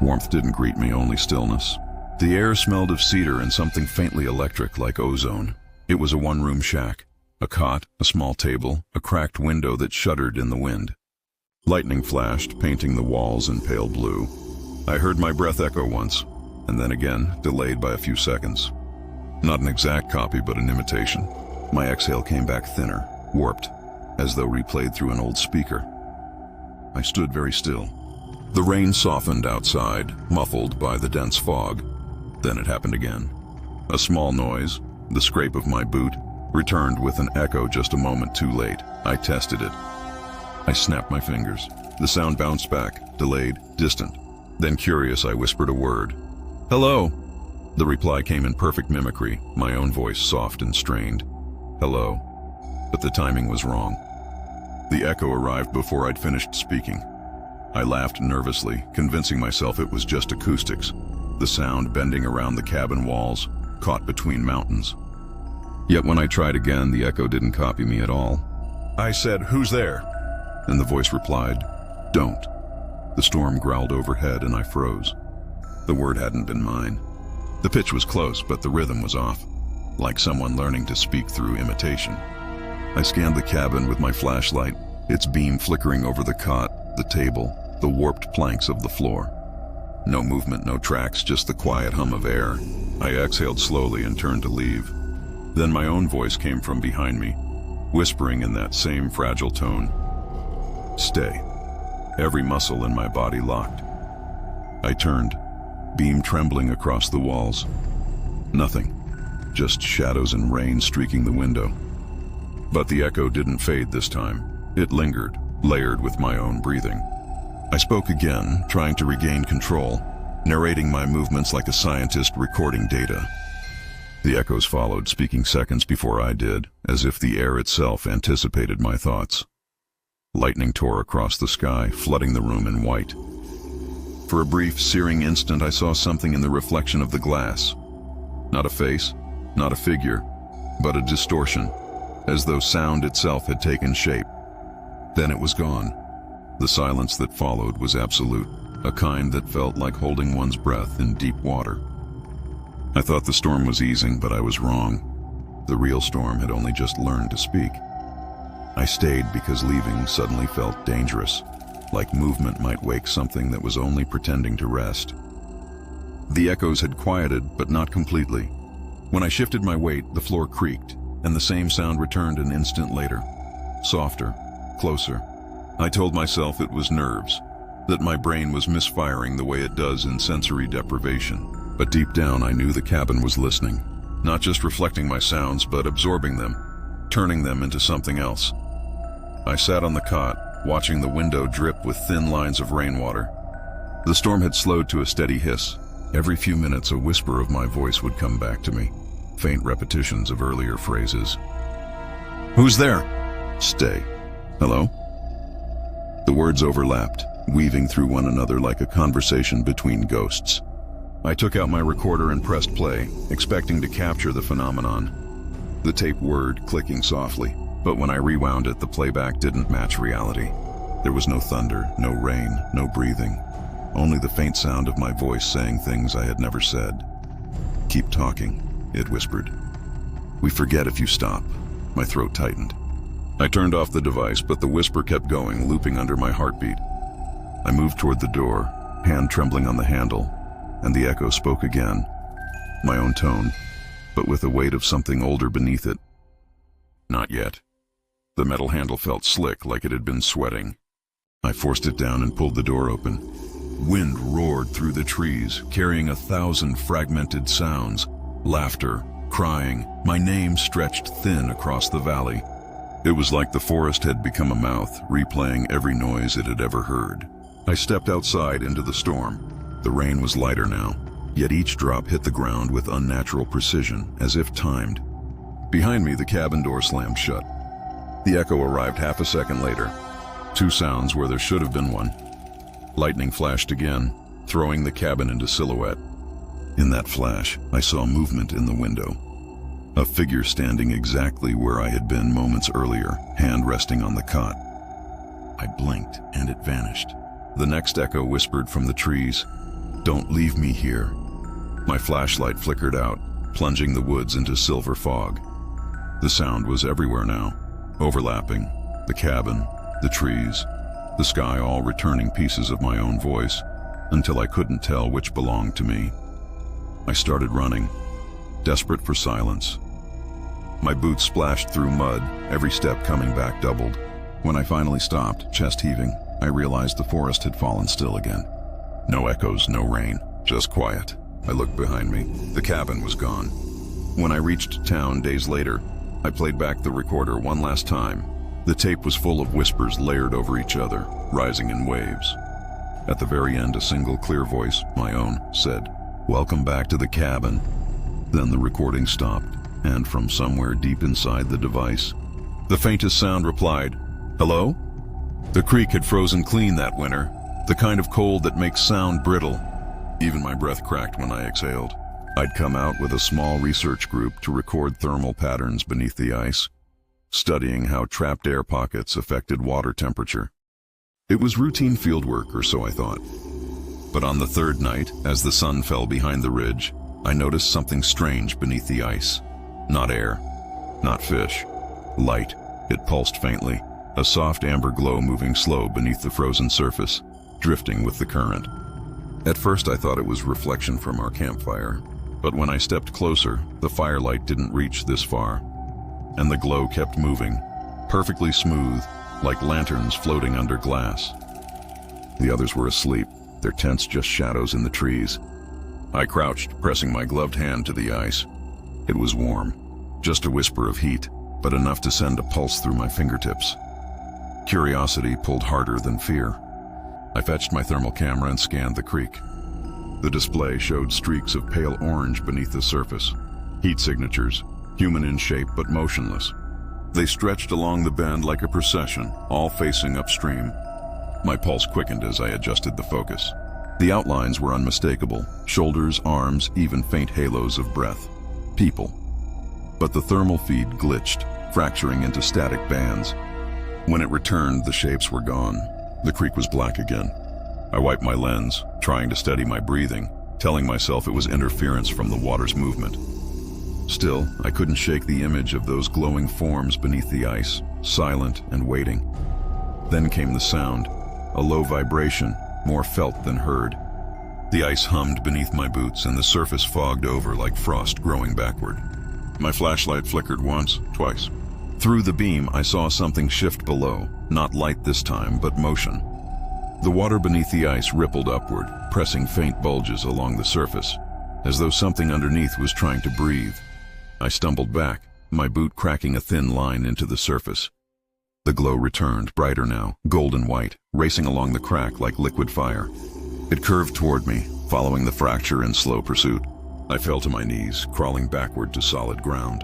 Warmth didn't greet me, only stillness. The air smelled of cedar and something faintly electric like ozone. It was a one-room shack, A cot, a small table, a cracked window that shuddered in the wind. Lightning flashed, painting the walls in pale blue. I heard my breath echo once, and then again, delayed by a few seconds. Not an exact copy, but an imitation. My exhale came back thinner, warped, as though replayed through an old speaker. I stood very still. The rain softened outside, muffled by the dense fog. Then it happened again. A small noise, the scrape of my boot, returned with an echo just a moment too late. I tested it. I snapped my fingers. The sound bounced back, delayed, distant. Then curious, I whispered a word. "Hello." The reply came in perfect mimicry, my own voice soft and strained. "Hello." But the timing was wrong. The echo arrived before I'd finished speaking. I laughed nervously, convincing myself it was just acoustics, the sound bending around the cabin walls, caught between mountains. Yet when I tried again, the echo didn't copy me at all. I said, "Who's there?" And the voice replied, "Don't." The storm growled overhead and I froze. The word hadn't been mine. The pitch was close, but the rhythm was off, like someone learning to speak through imitation. I scanned the cabin with my flashlight, its beam flickering over the cot, the table, the warped planks of the floor. No movement, no tracks, just the quiet hum of air. I exhaled slowly and turned to leave. Then my own voice came from behind me, whispering in that same fragile tone. "Stay." Every muscle in my body locked. I turned, beam trembling across the walls. Nothing, just shadows and rain streaking the window. But the echo didn't fade this time. It lingered, layered with my own breathing. I spoke again, trying to regain control, narrating my movements like a scientist recording data. The echoes followed, speaking seconds before I did, as if the air itself anticipated my thoughts. Lightning tore across the sky, flooding the room in white. For a brief, searing instant, I saw something in the reflection of the glass. Not a face, not a figure, but a distortion, as though sound itself had taken shape. Then it was gone. The silence that followed was absolute, a kind that felt like holding one's breath in deep water. I thought the storm was easing, but I was wrong. The real storm had only just learned to speak. I stayed because leaving suddenly felt dangerous, like movement might wake something that was only pretending to rest. The echoes had quieted, but not completely. When I shifted my weight, the floor creaked, and the same sound returned an instant later. Softer, closer. I told myself it was nerves, that my brain was misfiring the way it does in sensory deprivation. But deep down I knew the cabin was listening, not just reflecting my sounds, but absorbing them, turning them into something else. I sat on the cot, watching the window drip with thin lines of rainwater. The storm had slowed to a steady hiss. Every few minutes a whisper of my voice would come back to me, faint repetitions of earlier phrases. "Who's there?" "Stay." "Hello?" The words overlapped, weaving through one another like a conversation between ghosts. I took out my recorder and pressed play, expecting to capture the phenomenon. The tape whirred, clicking softly, but when I rewound it, the playback didn't match reality. There was no thunder, no rain, no breathing, only the faint sound of my voice saying things I had never said. "Keep talking," it whispered. "We forget if you stop." My throat tightened. I turned off the device, but the whisper kept going, looping under my heartbeat. I moved toward the door, hand trembling on the handle, and the echo spoke again. My own tone, but with the weight of something older beneath it. "Not yet." The metal handle felt slick, like it had been sweating. I forced it down and pulled the door open. Wind roared through the trees, carrying 1,000 fragmented sounds. Laughter, crying, my name stretched thin across the valley. It was like the forest had become a mouth, replaying every noise it had ever heard. I stepped outside into the storm. The rain was lighter now, yet each drop hit the ground with unnatural precision, as if timed. Behind me, the cabin door slammed shut. The echo arrived half a second later. Two sounds where there should have been one. Lightning flashed again, throwing the cabin into silhouette. In that flash, I saw movement in the window. A figure standing exactly where I had been moments earlier, hand resting on the cot. I blinked, and it vanished. The next echo whispered from the trees, "Don't leave me here." My flashlight flickered out, plunging the woods into silver fog. The sound was everywhere now, overlapping, the cabin, the trees, the sky, all returning pieces of my own voice, until I couldn't tell which belonged to me. I started running, desperate for silence. My boots splashed through mud, every step coming back doubled. When I finally stopped, chest heaving, I realized the forest had fallen still again. No echoes, no rain, just quiet. I looked behind me. The cabin was gone. When I reached town days later, I played back the recorder one last time. The tape was full of whispers layered over each other, rising in waves. At the very end, a single clear voice, my own, said, "Welcome back to the cabin." Then the recording stopped, and from somewhere deep inside the device, the faintest sound replied, "Hello?" The creek had frozen clean that winter, the kind of cold that makes sound brittle. Even my breath cracked when I exhaled. I'd come out with a small research group to record thermal patterns beneath the ice, studying how trapped air pockets affected water temperature. It was routine fieldwork, or so I thought. But on the third night, as the sun fell behind the ridge, I noticed something strange beneath the ice. Not air, not fish. Light. It pulsed faintly, a soft amber glow moving slow beneath the frozen surface, drifting with the current. At first I thought it was reflection from our campfire, but when I stepped closer, the firelight didn't reach this far, and the glow kept moving, perfectly smooth, like lanterns floating under glass. The others were asleep, their tents just shadows in the trees. I crouched, pressing my gloved hand to the ice. It was warm, just a whisper of heat, but enough to send a pulse through my fingertips. Curiosity pulled harder than fear. I fetched my thermal camera and scanned the creek. The display showed streaks of pale orange beneath the surface, heat signatures, human in shape but motionless. They stretched along the bend like a procession, all facing upstream. My pulse quickened as I adjusted the focus. The outlines were unmistakable, shoulders, arms, even faint halos of breath. People. But the thermal feed glitched, fracturing into static bands. When it returned, the shapes were gone. The creek was black again. I wiped my lens, trying to steady my breathing, telling myself it was interference from the water's movement. Still, I couldn't shake the image of those glowing forms beneath the ice, silent and waiting. Then came the sound, a low vibration, more felt than heard. The ice hummed beneath my boots and the surface fogged over like frost growing backward. My flashlight flickered once, twice. Through the beam, I saw something shift below, not light this time, but motion. The water beneath the ice rippled upward, pressing faint bulges along the surface, as though something underneath was trying to breathe. I stumbled back, my boot cracking a thin line into the surface. The glow returned, brighter now, golden white, racing along the crack like liquid fire. It curved toward me, following the fracture in slow pursuit. I fell to my knees, crawling backward to solid ground.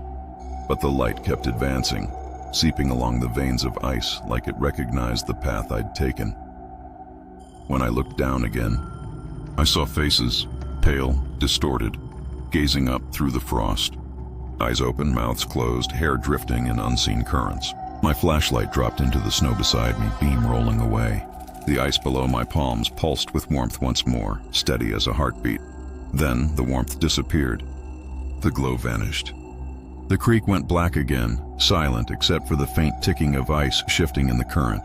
But the light kept advancing, seeping along the veins of ice like it recognized the path I'd taken. When I looked down again, I saw faces, pale, distorted, gazing up through the frost. Eyes open, mouths closed, hair drifting in unseen currents. My flashlight dropped into the snow beside me, beam rolling away. The ice below my palms pulsed with warmth once more, steady as a heartbeat. Then the warmth disappeared. The glow vanished. The creek went black again, silent except for the faint ticking of ice shifting in the current.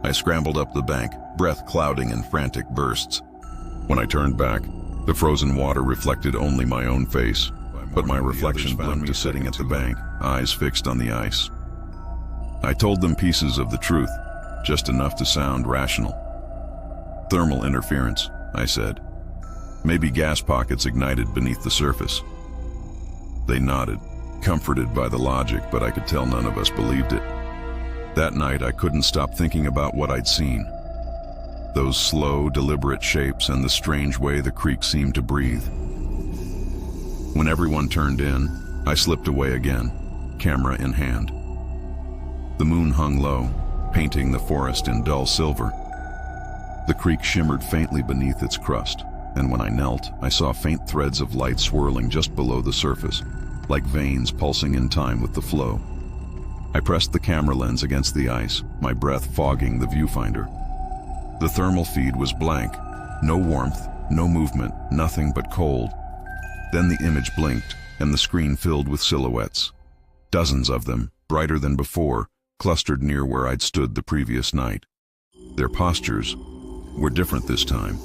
I scrambled up the bank, breath clouding in frantic bursts. When I turned back, the frozen water reflected only my own face, but my reflection found me sitting at the bank, eyes fixed on the ice. I told them pieces of the truth, just enough to sound rational. "Thermal interference," I said. "Maybe gas pockets ignited beneath the surface." They nodded, comforted by the logic, but I could tell none of us believed it. That night I couldn't stop thinking about what I'd seen. Those slow, deliberate shapes and the strange way the creek seemed to breathe. When everyone turned in, I slipped away again, camera in hand. The moon hung low, painting the forest in dull silver. The creek shimmered faintly beneath its crust, and when I knelt, I saw faint threads of light swirling just below the surface, like veins pulsing in time with the flow. I pressed the camera lens against the ice, my breath fogging the viewfinder. The thermal feed was blank, no warmth, no movement, nothing but cold. Then the image blinked, and the screen filled with silhouettes. Dozens of them, brighter than before, clustered near where I'd stood the previous night. Their postures were different this time,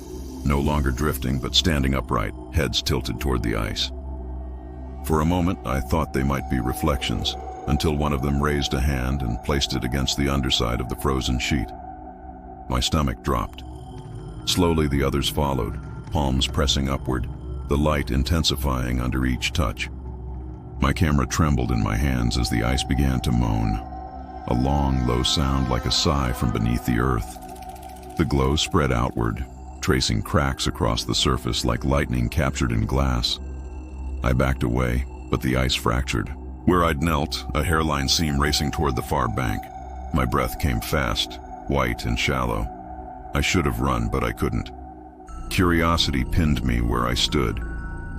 no longer drifting but standing upright, heads tilted toward the ice. For a moment, I thought they might be reflections, until one of them raised a hand and placed it against the underside of the frozen sheet. My stomach dropped. Slowly the others followed, palms pressing upward, the light intensifying under each touch. My camera trembled in my hands as the ice began to moan, a long, low sound like a sigh from beneath the earth. The glow spread outward, tracing cracks across the surface like lightning captured in glass. I backed away, but the ice fractured. Where I'd knelt, a hairline seemed racing toward the far bank. My breath came fast, white and shallow. I should have run, but I couldn't. Curiosity pinned me where I stood.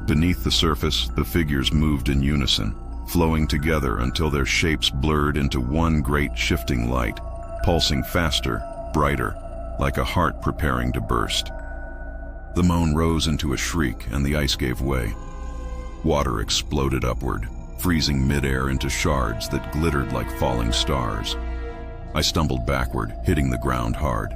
Beneath the surface, the figures moved in unison, flowing together until their shapes blurred into one great shifting light, pulsing faster, brighter, like a heart preparing to burst. The moan rose into a shriek and the ice gave way. Water exploded upward, freezing midair into shards that glittered like falling stars. I stumbled backward, hitting the ground hard.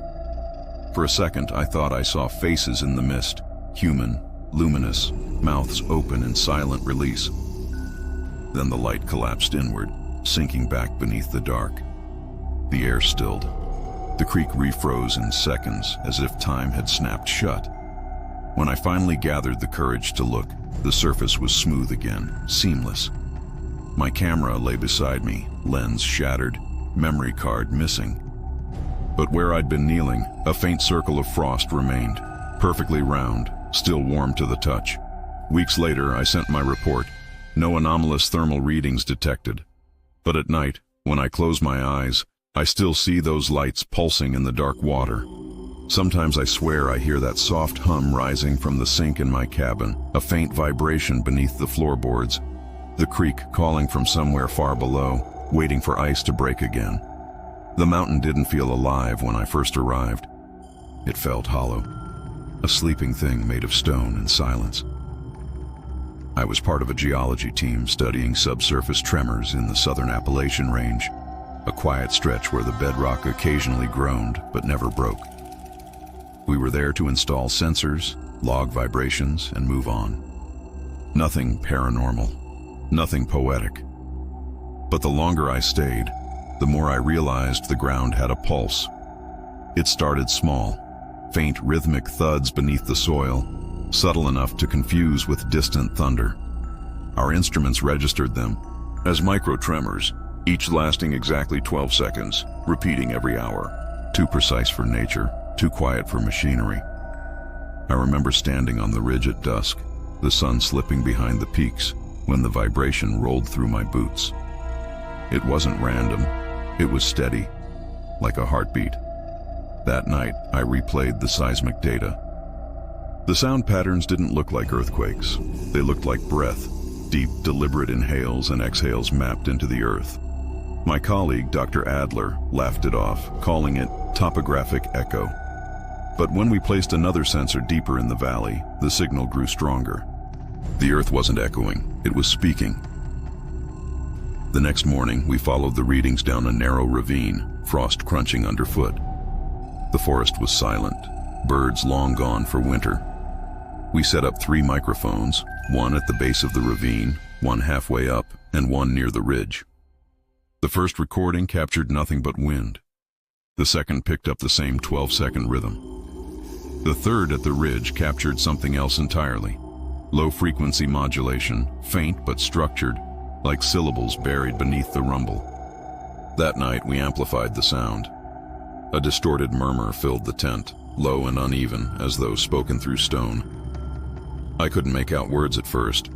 For a second, I thought I saw faces in the mist, human, luminous, mouths open in silent release. Then the light collapsed inward, sinking back beneath the dark. The air stilled. The creek refroze in seconds, as if time had snapped shut. When I finally gathered the courage to look, the surface was smooth again, seamless. My camera lay beside me, lens shattered, memory card missing. But where I'd been kneeling, a faint circle of frost remained, perfectly round, still warm to the touch. Weeks later, I sent my report. No anomalous thermal readings detected. But at night, when I close my eyes, I still see those lights pulsing in the dark water. Sometimes I swear I hear that soft hum rising from the sink in my cabin, a faint vibration beneath the floorboards, the creek calling from somewhere far below, waiting for ice to break again. The mountain didn't feel alive when I first arrived. It felt hollow, a sleeping thing made of stone and silence. I was part of a geology team studying subsurface tremors in the southern Appalachian range, a quiet stretch where the bedrock occasionally groaned but never broke. We were there to install sensors, log vibrations, and move on. Nothing paranormal, nothing poetic. But the longer I stayed, the more I realized the ground had a pulse. It started small, faint rhythmic thuds beneath the soil, subtle enough to confuse with distant thunder. Our instruments registered them as micro-tremors, each lasting exactly 12 seconds, repeating every hour. Too precise for nature, too quiet for machinery. I remember standing on the ridge at dusk, the sun slipping behind the peaks, when the vibration rolled through my boots. It wasn't random, it was steady, like a heartbeat. That night, I replayed the seismic data. The sound patterns didn't look like earthquakes. They looked like breath, deep, deliberate inhales and exhales mapped into the earth. My colleague, Dr. Adler, laughed it off, calling it topographic echo. But when we placed another sensor deeper in the valley, the signal grew stronger. The earth wasn't echoing, it was speaking. The next morning, we followed the readings down a narrow ravine, frost crunching underfoot. The forest was silent, birds long gone for winter. We set up 3 microphones, one at the base of the ravine, one halfway up, and one near the ridge. The first recording captured nothing but wind. The second picked up the same 12-second rhythm. The third at the ridge captured something else entirely. Low-frequency modulation, faint but structured, like syllables buried beneath the rumble. That night, we amplified the sound. A distorted murmur filled the tent, low and uneven, as though spoken through stone. I couldn't make out words at first,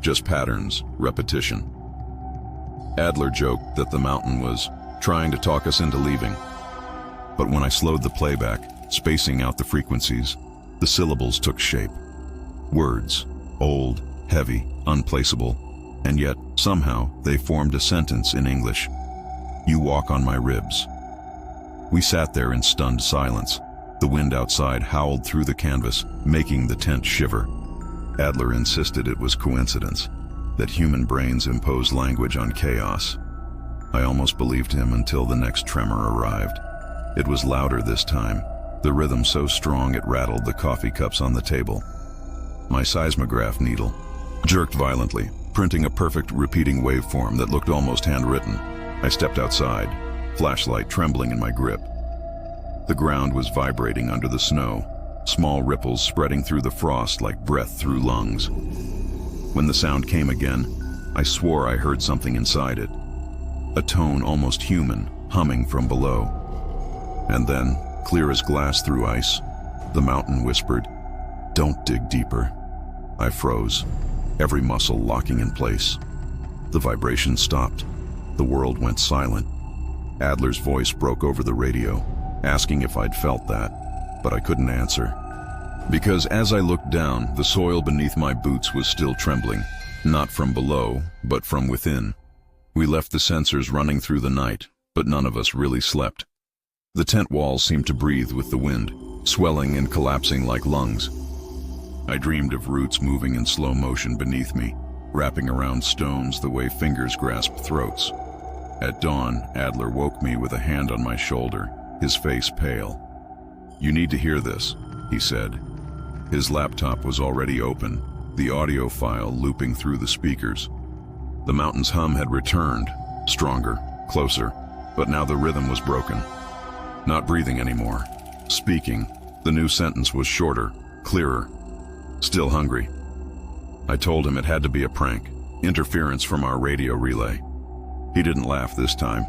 just patterns, repetition. Adler joked that the mountain was trying to talk us into leaving. But when I slowed the playback, spacing out the frequencies, the syllables took shape. Words, old, heavy, unplaceable, and yet, somehow, they formed a sentence in English. You walk on my ribs. We sat there in stunned silence. The wind outside howled through the canvas, making the tent shiver. Adler insisted it was coincidence. that human brains impose language on chaos. I almost believed him until the next tremor arrived. It was louder this time, the rhythm so strong it rattled the coffee cups on the table. My seismograph needle jerked violently, printing a perfect repeating waveform that looked almost handwritten. I stepped outside, flashlight trembling in my grip. The ground was vibrating under the snow, small ripples spreading through the frost like breath through lungs. When the sound came again, I swore I heard something inside it. A tone almost human, humming from below. And then, clear as glass through ice, the mountain whispered, "Don't dig deeper." I froze, every muscle locking in place. The vibration stopped. The world went silent. Adler's voice broke over the radio, asking if I'd felt that, but I couldn't answer. Because as I looked down, the soil beneath my boots was still trembling, not from below, but from within. We left the sensors running through the night, but none of us really slept. The tent walls seemed to breathe with the wind, swelling and collapsing like lungs. I dreamed of roots moving in slow motion beneath me, wrapping around stones the way fingers grasp throats. At dawn, Adler woke me with a hand on my shoulder, his face pale. "You need to hear this," he said. His laptop was already open, the audio file looping through the speakers. The mountain's hum had returned, stronger, closer, but now the rhythm was broken. Not breathing anymore. Speaking, the new sentence was shorter, clearer. "Still hungry." I told him it had to be a prank, interference from our radio relay. He didn't laugh this time.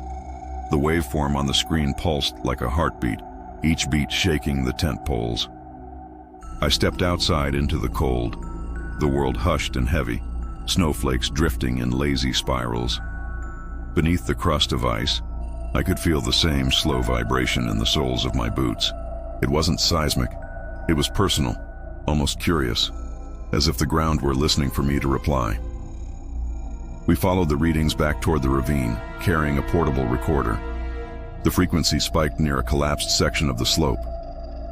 The waveform on the screen pulsed like a heartbeat, each beat shaking the tent poles. I stepped outside into the cold. The world hushed and heavy, snowflakes drifting in lazy spirals. Beneath the crust of ice, I could feel the same slow vibration in the soles of my boots. It wasn't seismic. It was personal, almost curious, as if the ground were listening for me to reply. We followed the readings back toward the ravine, carrying a portable recorder. The frequency spiked near a collapsed section of the slope.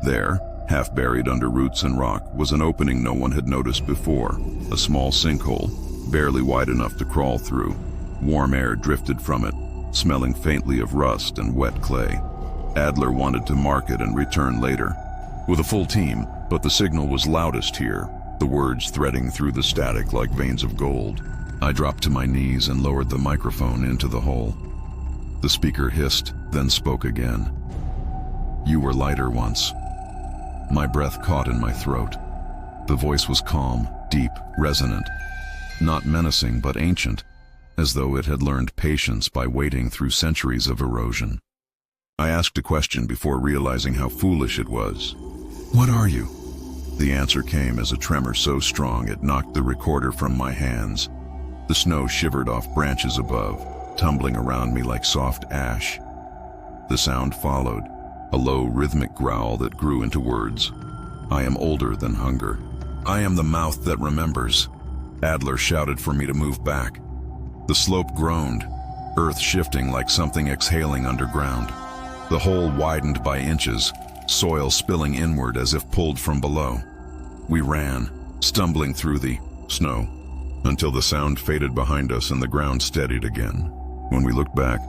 There, half buried under roots and rock, was an opening no one had noticed before, a small sinkhole, barely wide enough to crawl through. Warm air drifted from it, smelling faintly of rust and wet clay. Adler wanted to mark it and return later, with a full team, but the signal was loudest here, the words threading through the static like veins of gold. I dropped to my knees and lowered the microphone into the hole. The speaker hissed, then spoke again. "You were lighter once." My breath caught in my throat. The voice was calm, deep, resonant, not menacing but ancient, as though it had learned patience by waiting through centuries of erosion. I asked a question before realizing how foolish it was. "What are you?" The answer came as a tremor so strong it knocked the recorder from my hands. The snow shivered off branches above, tumbling around me like soft ash. The sound followed, a low rhythmic growl that grew into words. "I am older than hunger. I am the mouth that remembers." Adler shouted for me to move back. The slope groaned, earth shifting like something exhaling underground. The hole widened by inches, soil spilling inward as if pulled from below. We ran, stumbling through the snow, until the sound faded behind us and the ground steadied again. When we looked back,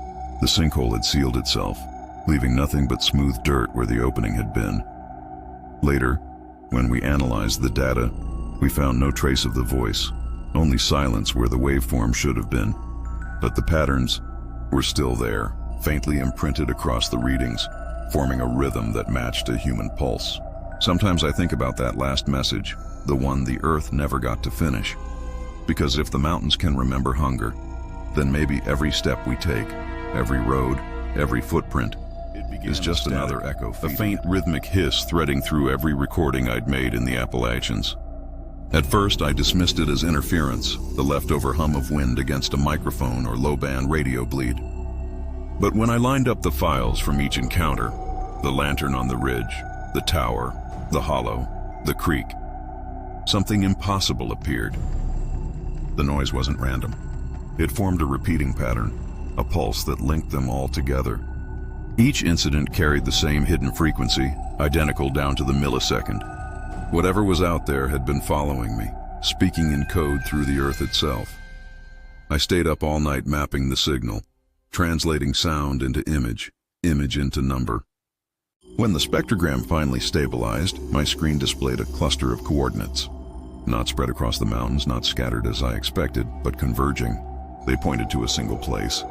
the sinkhole had sealed itself, leaving nothing but smooth dirt where the opening had been. Later, when we analyzed the data, we found no trace of the voice, only silence where the waveform should have been. But the patterns were still there, faintly imprinted across the readings, forming a rhythm that matched a human pulse. Sometimes I think about that last message, the one the earth never got to finish. Because if the mountains can remember hunger, then maybe every step we take, every road, every footprint, is just another echo, a faint rhythmic hiss threading through every recording I'd made in the Appalachians. At first, I dismissed it as interference, the leftover hum of wind against a microphone or low-band radio bleed. But when I lined up the files from each encounter, the lantern on the ridge, the tower, the hollow, the creek, something impossible appeared. The noise wasn't random. It formed a repeating pattern, a pulse that linked them all together. Each incident carried the same hidden frequency, identical down to the millisecond. Whatever was out there had been following me, speaking in code through the earth itself. I stayed up all night mapping the signal, translating sound into image, image into number. When the spectrogram finally stabilized, my screen displayed a cluster of coordinates. Not spread across the mountains, not scattered as I expected, but converging. They pointed to a single place.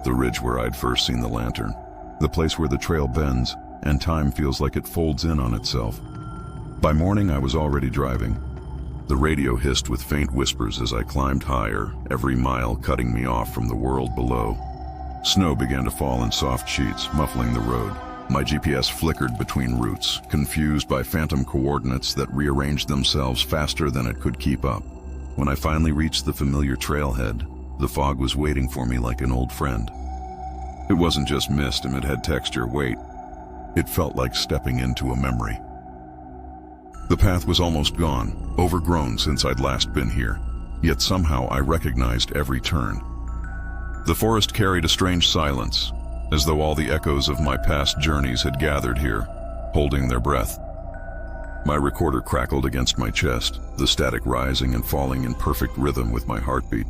The ridge where I'd first seen the lantern. The place where the trail bends, and time feels like it folds in on itself. By morning, I was already driving. The radio hissed with faint whispers as I climbed higher, every mile cutting me off from the world below. Snow began to fall in soft sheets, muffling the road. My GPS flickered between routes, confused by phantom coordinates that rearranged themselves faster than it could keep up. When I finally reached the familiar trailhead, the fog was waiting for me like an old friend. It wasn't just mist and it had texture, weight. It felt like stepping into a memory. The path was almost gone, overgrown since I'd last been here, yet somehow I recognized every turn. The forest carried a strange silence, as though all the echoes of my past journeys had gathered here, holding their breath. My recorder crackled against my chest, the static rising and falling in perfect rhythm with my heartbeat.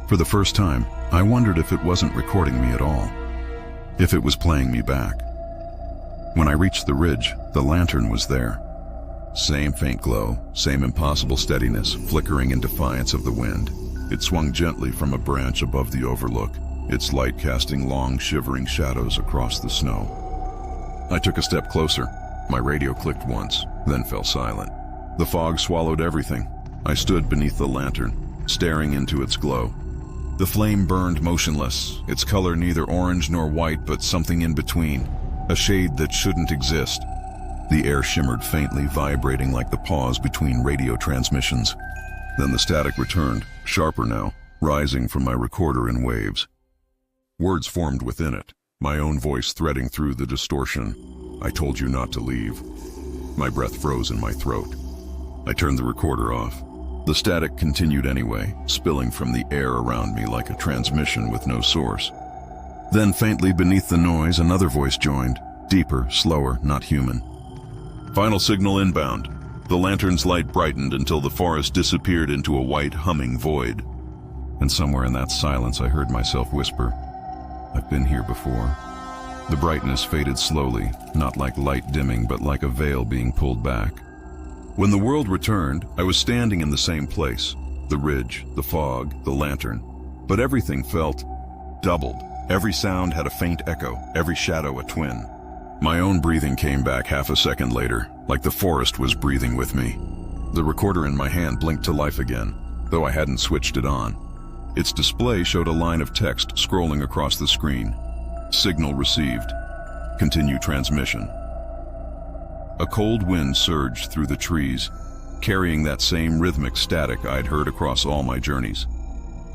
For the first time, I wondered if it wasn't recording me at all, if it was playing me back. When I reached the ridge, the lantern was there. Same faint glow, same impossible steadiness, flickering in defiance of the wind. It swung gently from a branch above the overlook, its light casting long, shivering shadows across the snow. I took a step closer. My radio clicked once, then fell silent. The fog swallowed everything. I stood beneath the lantern, staring into its glow. The flame burned motionless, its color neither orange nor white, but something in between, a shade that shouldn't exist. The air shimmered faintly, vibrating like the pause between radio transmissions. Then the static returned, sharper now, rising from my recorder in waves. Words formed within it, my own voice threading through the distortion. I told you not to leave. My breath froze in my throat. I turned the recorder off. The static continued anyway, spilling from the air around me like a transmission with no source. Then faintly beneath the noise, another voice joined, deeper, slower, not human. Final signal inbound. The lantern's light brightened until the forest disappeared into a white, humming void. And somewhere in that silence I heard myself whisper, "I've been here before." The brightness faded slowly, not like light dimming, but like a veil being pulled back. When the world returned, I was standing in the same place. The ridge, the fog, the lantern. But everything felt doubled. Every sound had a faint echo, every shadow a twin. My own breathing came back half a second later, like the forest was breathing with me. The recorder in my hand blinked to life again, though I hadn't switched it on. Its display showed a line of text scrolling across the screen. Signal received. Continue transmission. A cold wind surged through the trees, carrying that same rhythmic static I'd heard across all my journeys.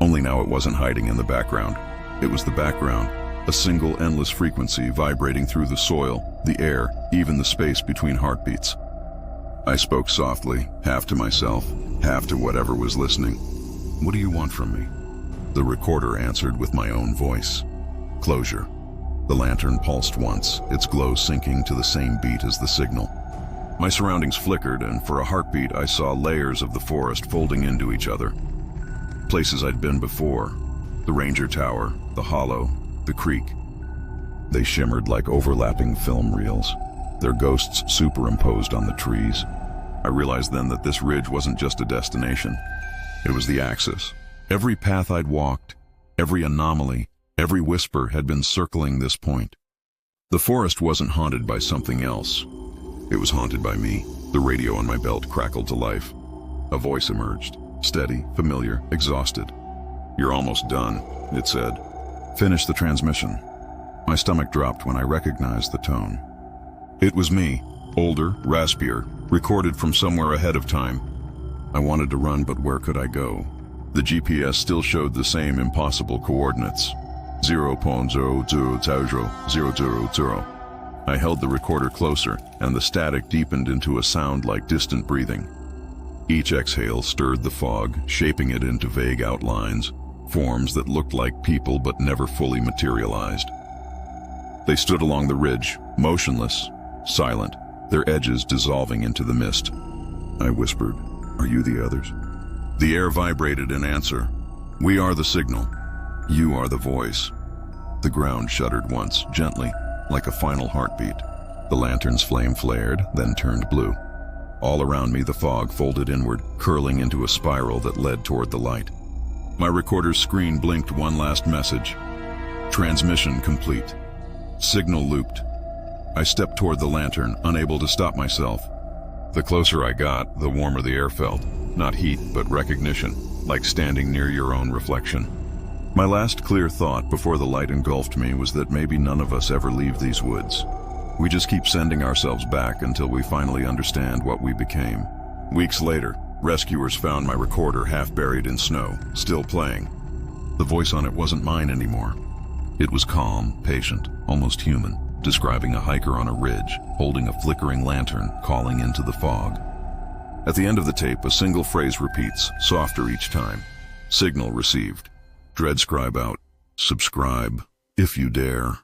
Only now it wasn't hiding in the background. It was the background. A single endless frequency vibrating through the soil, the air, even the space between heartbeats. I spoke softly, half to myself, half to whatever was listening. "What do you want from me?" The recorder answered with my own voice. "Closure." The lantern pulsed once, its glow sinking to the same beat as the signal. My surroundings flickered, and for a heartbeat I saw layers of the forest folding into each other. Places I'd been before. The ranger tower, the hollow, the creek. They shimmered like overlapping film reels, their ghosts superimposed on the trees. I realized then that this ridge wasn't just a destination. It was the axis. Every path I'd walked, every anomaly, every whisper had been circling this point. The forest wasn't haunted by something else. It was haunted by me. The radio on my belt crackled to life. A voice emerged, steady, familiar, exhausted. "You're almost done," it said. "Finish the transmission." My stomach dropped when I recognized the tone. It was me, older, raspier, recorded from somewhere ahead of time. I wanted to run, but where could I go? The GPS still showed the same impossible coordinates. 0.00000. I held the recorder closer, and the static deepened into a sound like distant breathing. Each exhale stirred the fog, shaping it into vague outlines, forms that looked like people but never fully materialized. They stood along the ridge, motionless, silent, their edges dissolving into the mist. I whispered, "Are you the others?" The air vibrated in answer. We are the signal. You are the voice. The ground shuddered once, gently, like a final heartbeat. The lantern's flame flared, then turned blue. All around me, the fog folded inward, curling into a spiral that led toward the light. My recorder's screen blinked one last message. Transmission complete. Signal looped. I stepped toward the lantern, unable to stop myself. The closer I got, the warmer the air felt. Not heat, but recognition, like standing near your own reflection. My last clear thought before the light engulfed me was that maybe none of us ever leave these woods. We just keep sending ourselves back until we finally understand what we became. Weeks later, rescuers found my recorder half buried in snow, still playing. The voice on it wasn't mine anymore. It was calm, patient, almost human, describing a hiker on a ridge, holding a flickering lantern, calling into the fog. At the end of the tape, a single phrase repeats, softer each time. Signal received. Dreadscribe out. Subscribe, if you dare.